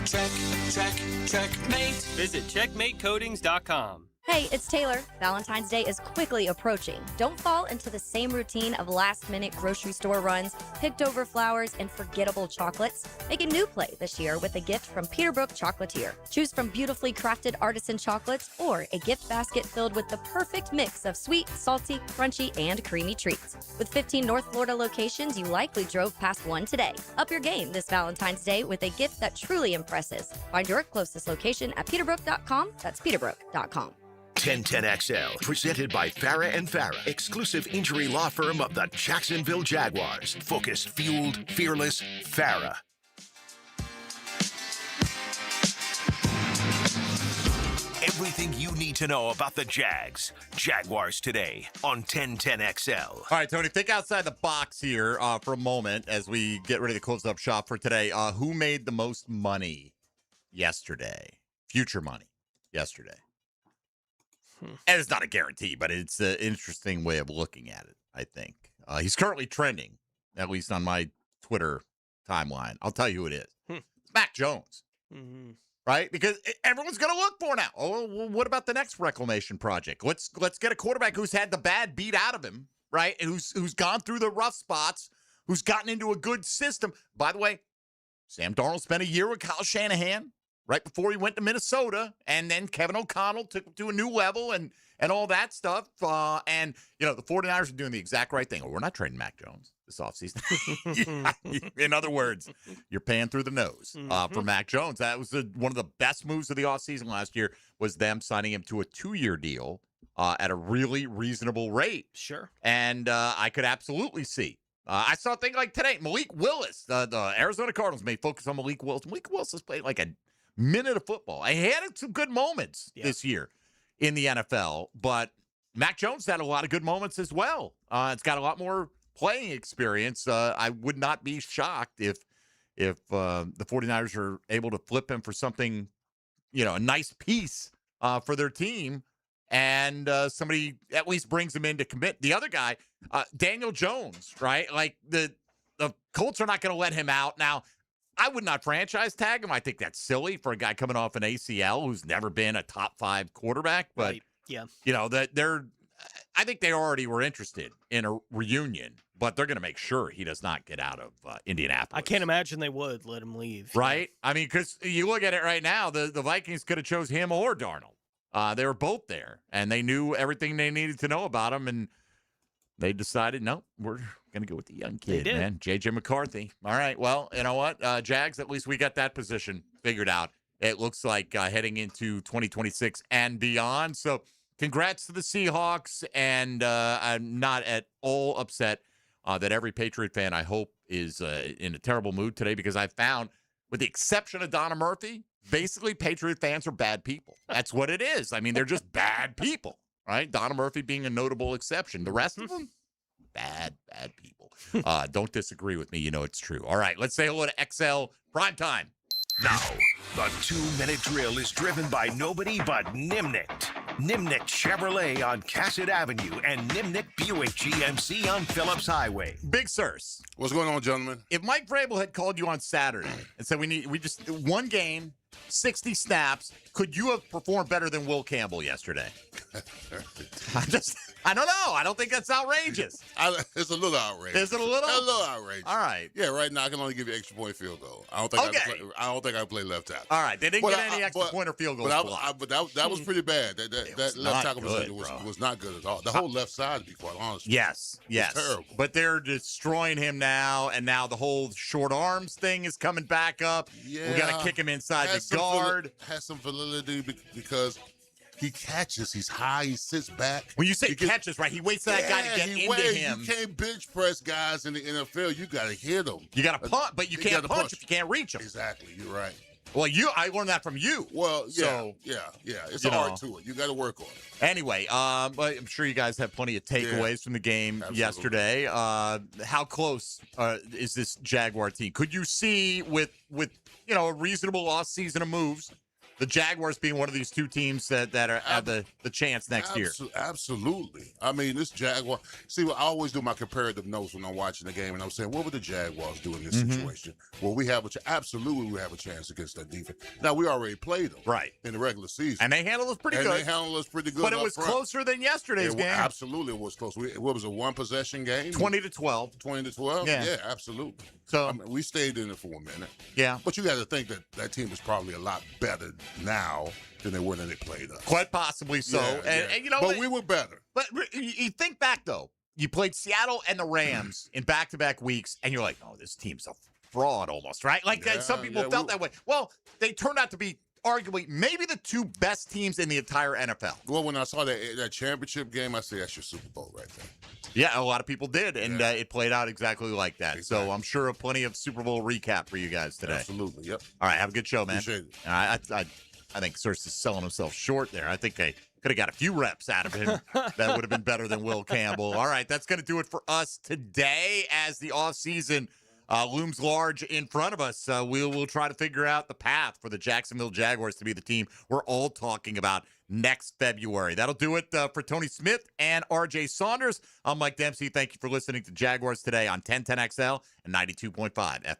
Checkmate. Visit checkmatecoatings.com. Hey, it's Taylor. Valentine's Day is quickly approaching. Don't fall into the same routine of last-minute grocery store runs, picked-over flowers, and forgettable chocolates. Make a new play this year with a gift from Peterbrook Chocolatier. Choose from beautifully crafted artisan chocolates or a gift basket filled with the perfect mix of sweet, salty, crunchy, and creamy treats. With 15 North Florida locations, you likely drove past one today. Up your game this Valentine's Day with a gift that truly impresses. Find your closest location at peterbrook.com. That's peterbrook.com. 1010XL, presented by Farah and Farah, exclusive injury law firm of the Jacksonville Jaguars. Focused, fueled, fearless, Farah. Every everything you need to know about the Jags. Jaguars today on 1010XL. All right, Tony, think outside the box here for a moment as we get ready to close up shop for today. Who made the most money yesterday? Future money yesterday. And it's not a guarantee, but it's an interesting way of looking at it, I think. He's currently trending, at least on my Twitter timeline. I'll tell you who it is. It's Mac Jones. Mm-hmm. Right? Because everyone's going to look for now. Oh, well, what about the next reclamation project? Let's get a quarterback who's had the bad beat out of him, right? And who's gone through the rough spots, who's gotten into a good system. By the way, Sam Darnold spent a year with Kyle Shanahan right before he went to Minnesota, and then Kevin O'Connell took him to a new level and all that stuff. And, the 49ers are doing the exact right thing. We're not trading Mac Jones this offseason. In other words, you're paying through the nose for Mac Jones. That was one of the best moves of the offseason last year was them signing him to a 2-year deal at a really reasonable rate. Sure. And I could absolutely see. I saw a thing like today, Malik Willis, the Arizona Cardinals may focus on Malik Willis. Malik Willis has played like a minute of football. He had some good moments this year in the NFL, but Mac Jones had a lot of good moments as well. It's got a lot more playing experience. I would not be shocked if the 49ers are able to flip him for something, a nice piece for their team, and somebody at least brings him in to commit. The other guy, Daniel Jones, right? Like the Colts are not going to let him out. Now, I would not franchise tag him. I think that's silly for a guy coming off an ACL who's never been a top 5 quarterback. But, yeah, I think they already were interested in a reunion, but they're going to make sure he does not get out of Indianapolis. I can't imagine they would let him leave. Right? I mean, because you look at it right now, the Vikings could have chose him or Darnold. They were both there, and they knew everything they needed to know about him, and they decided, no, we're going to go with the young kid, man. J.J. McCarthy. All right, well, you know what? Jags, at least we got that position figured out. It looks like heading into 2026 and beyond. So congrats to the Seahawks, and I'm not at all upset that every Patriot fan, I hope, is in a terrible mood today because I found, with the exception of Donna Murphy, basically Patriot fans are bad people. That's what it is. I mean, they're just bad people. Right? Donna Murphy being a notable exception. The rest of them, bad people. Don't disagree with me. It's true. All right, let's say hello to XL Primetime. Now, the 2-minute drill is driven by nobody but Nimnicht. Nimnicht Chevrolet on Cassett Avenue and Nimnicht Buick GMC on Phillips Highway. Big Sirs. What's going on, gentlemen? If Mike Vrabel had called you on Saturday and said we just one game, 60 snaps, could you have performed better than Will Campbell yesterday? I don't know. I don't think that's outrageous. It's a little outrageous. Is it a little? A little outrageous. All right. Yeah, right now I can only give you extra point field goal. I don't think I play left tackle. All right. They didn't get any extra point or field goals. But that was pretty bad. That left tackle was not good at all. The whole left side, to be quite honest. Yes. Terrible. But they're destroying him now, and now the whole short arms thing is coming back up. Yeah. We got to kick him inside the guard. Has some validity because he catches. He's high. He sits back. When you say catches, right, he waits for that guy to get into him. You can't bench press guys in the NFL. You got to hit them. You got to punch, but you can't punch if you can't reach them. Exactly. You're right. Well, I learned that from you. Well, yeah, so, yeah. It's an art to it. You got to work on it. Anyway, but I'm sure you guys have plenty of takeaways from the game yesterday. How close is this Jaguar team? Could you see with a reasonable offseason of moves, the Jaguars being one of these two teams that have the chance next year? Absolutely. I mean, this Jaguar. See, I always do my comparative notes when I'm watching the game, and I'm saying, what would the Jaguars do in this situation? Well, we have a chance against that defense. Now, we already played them in the regular season, and they handled us pretty good. But it was closer than yesterday's game. Absolutely, it was close. What was a one-possession game? 20-12. 20-12. Yeah, absolutely. So we stayed in it for a minute. Yeah, but you got to think that team is probably a lot better now than they were when they played us. Quite possibly so. And but we were better. But you think back, though. You played Seattle and the Rams in back-to-back weeks, and you're like, oh, this team's a fraud almost, right? Like some people felt that way. Well, they turned out to be arguably maybe the two best teams in the entire NFL. Well, when I saw that championship game, I said that's your Super Bowl right there. Yeah, a lot of people did, and it played out exactly like that. Exactly. So I'm sure plenty of Super Bowl recap for you guys today. Absolutely, yep. All right, have a good show, man. Appreciate it. All right, I think Surse is selling himself short there. I think I could have got a few reps out of him. That would have been better than Will Campbell. All right, that's going to do it for us today as the offseason looms large in front of us. We'll try to figure out the path for the Jacksonville Jaguars to be the team we're all talking about next February. That'll do it for Tony Smith and RJ Saunders. I'm Mike Dempsey. Thank you for listening to Jaguars Today on 1010XL and 92.5 FM.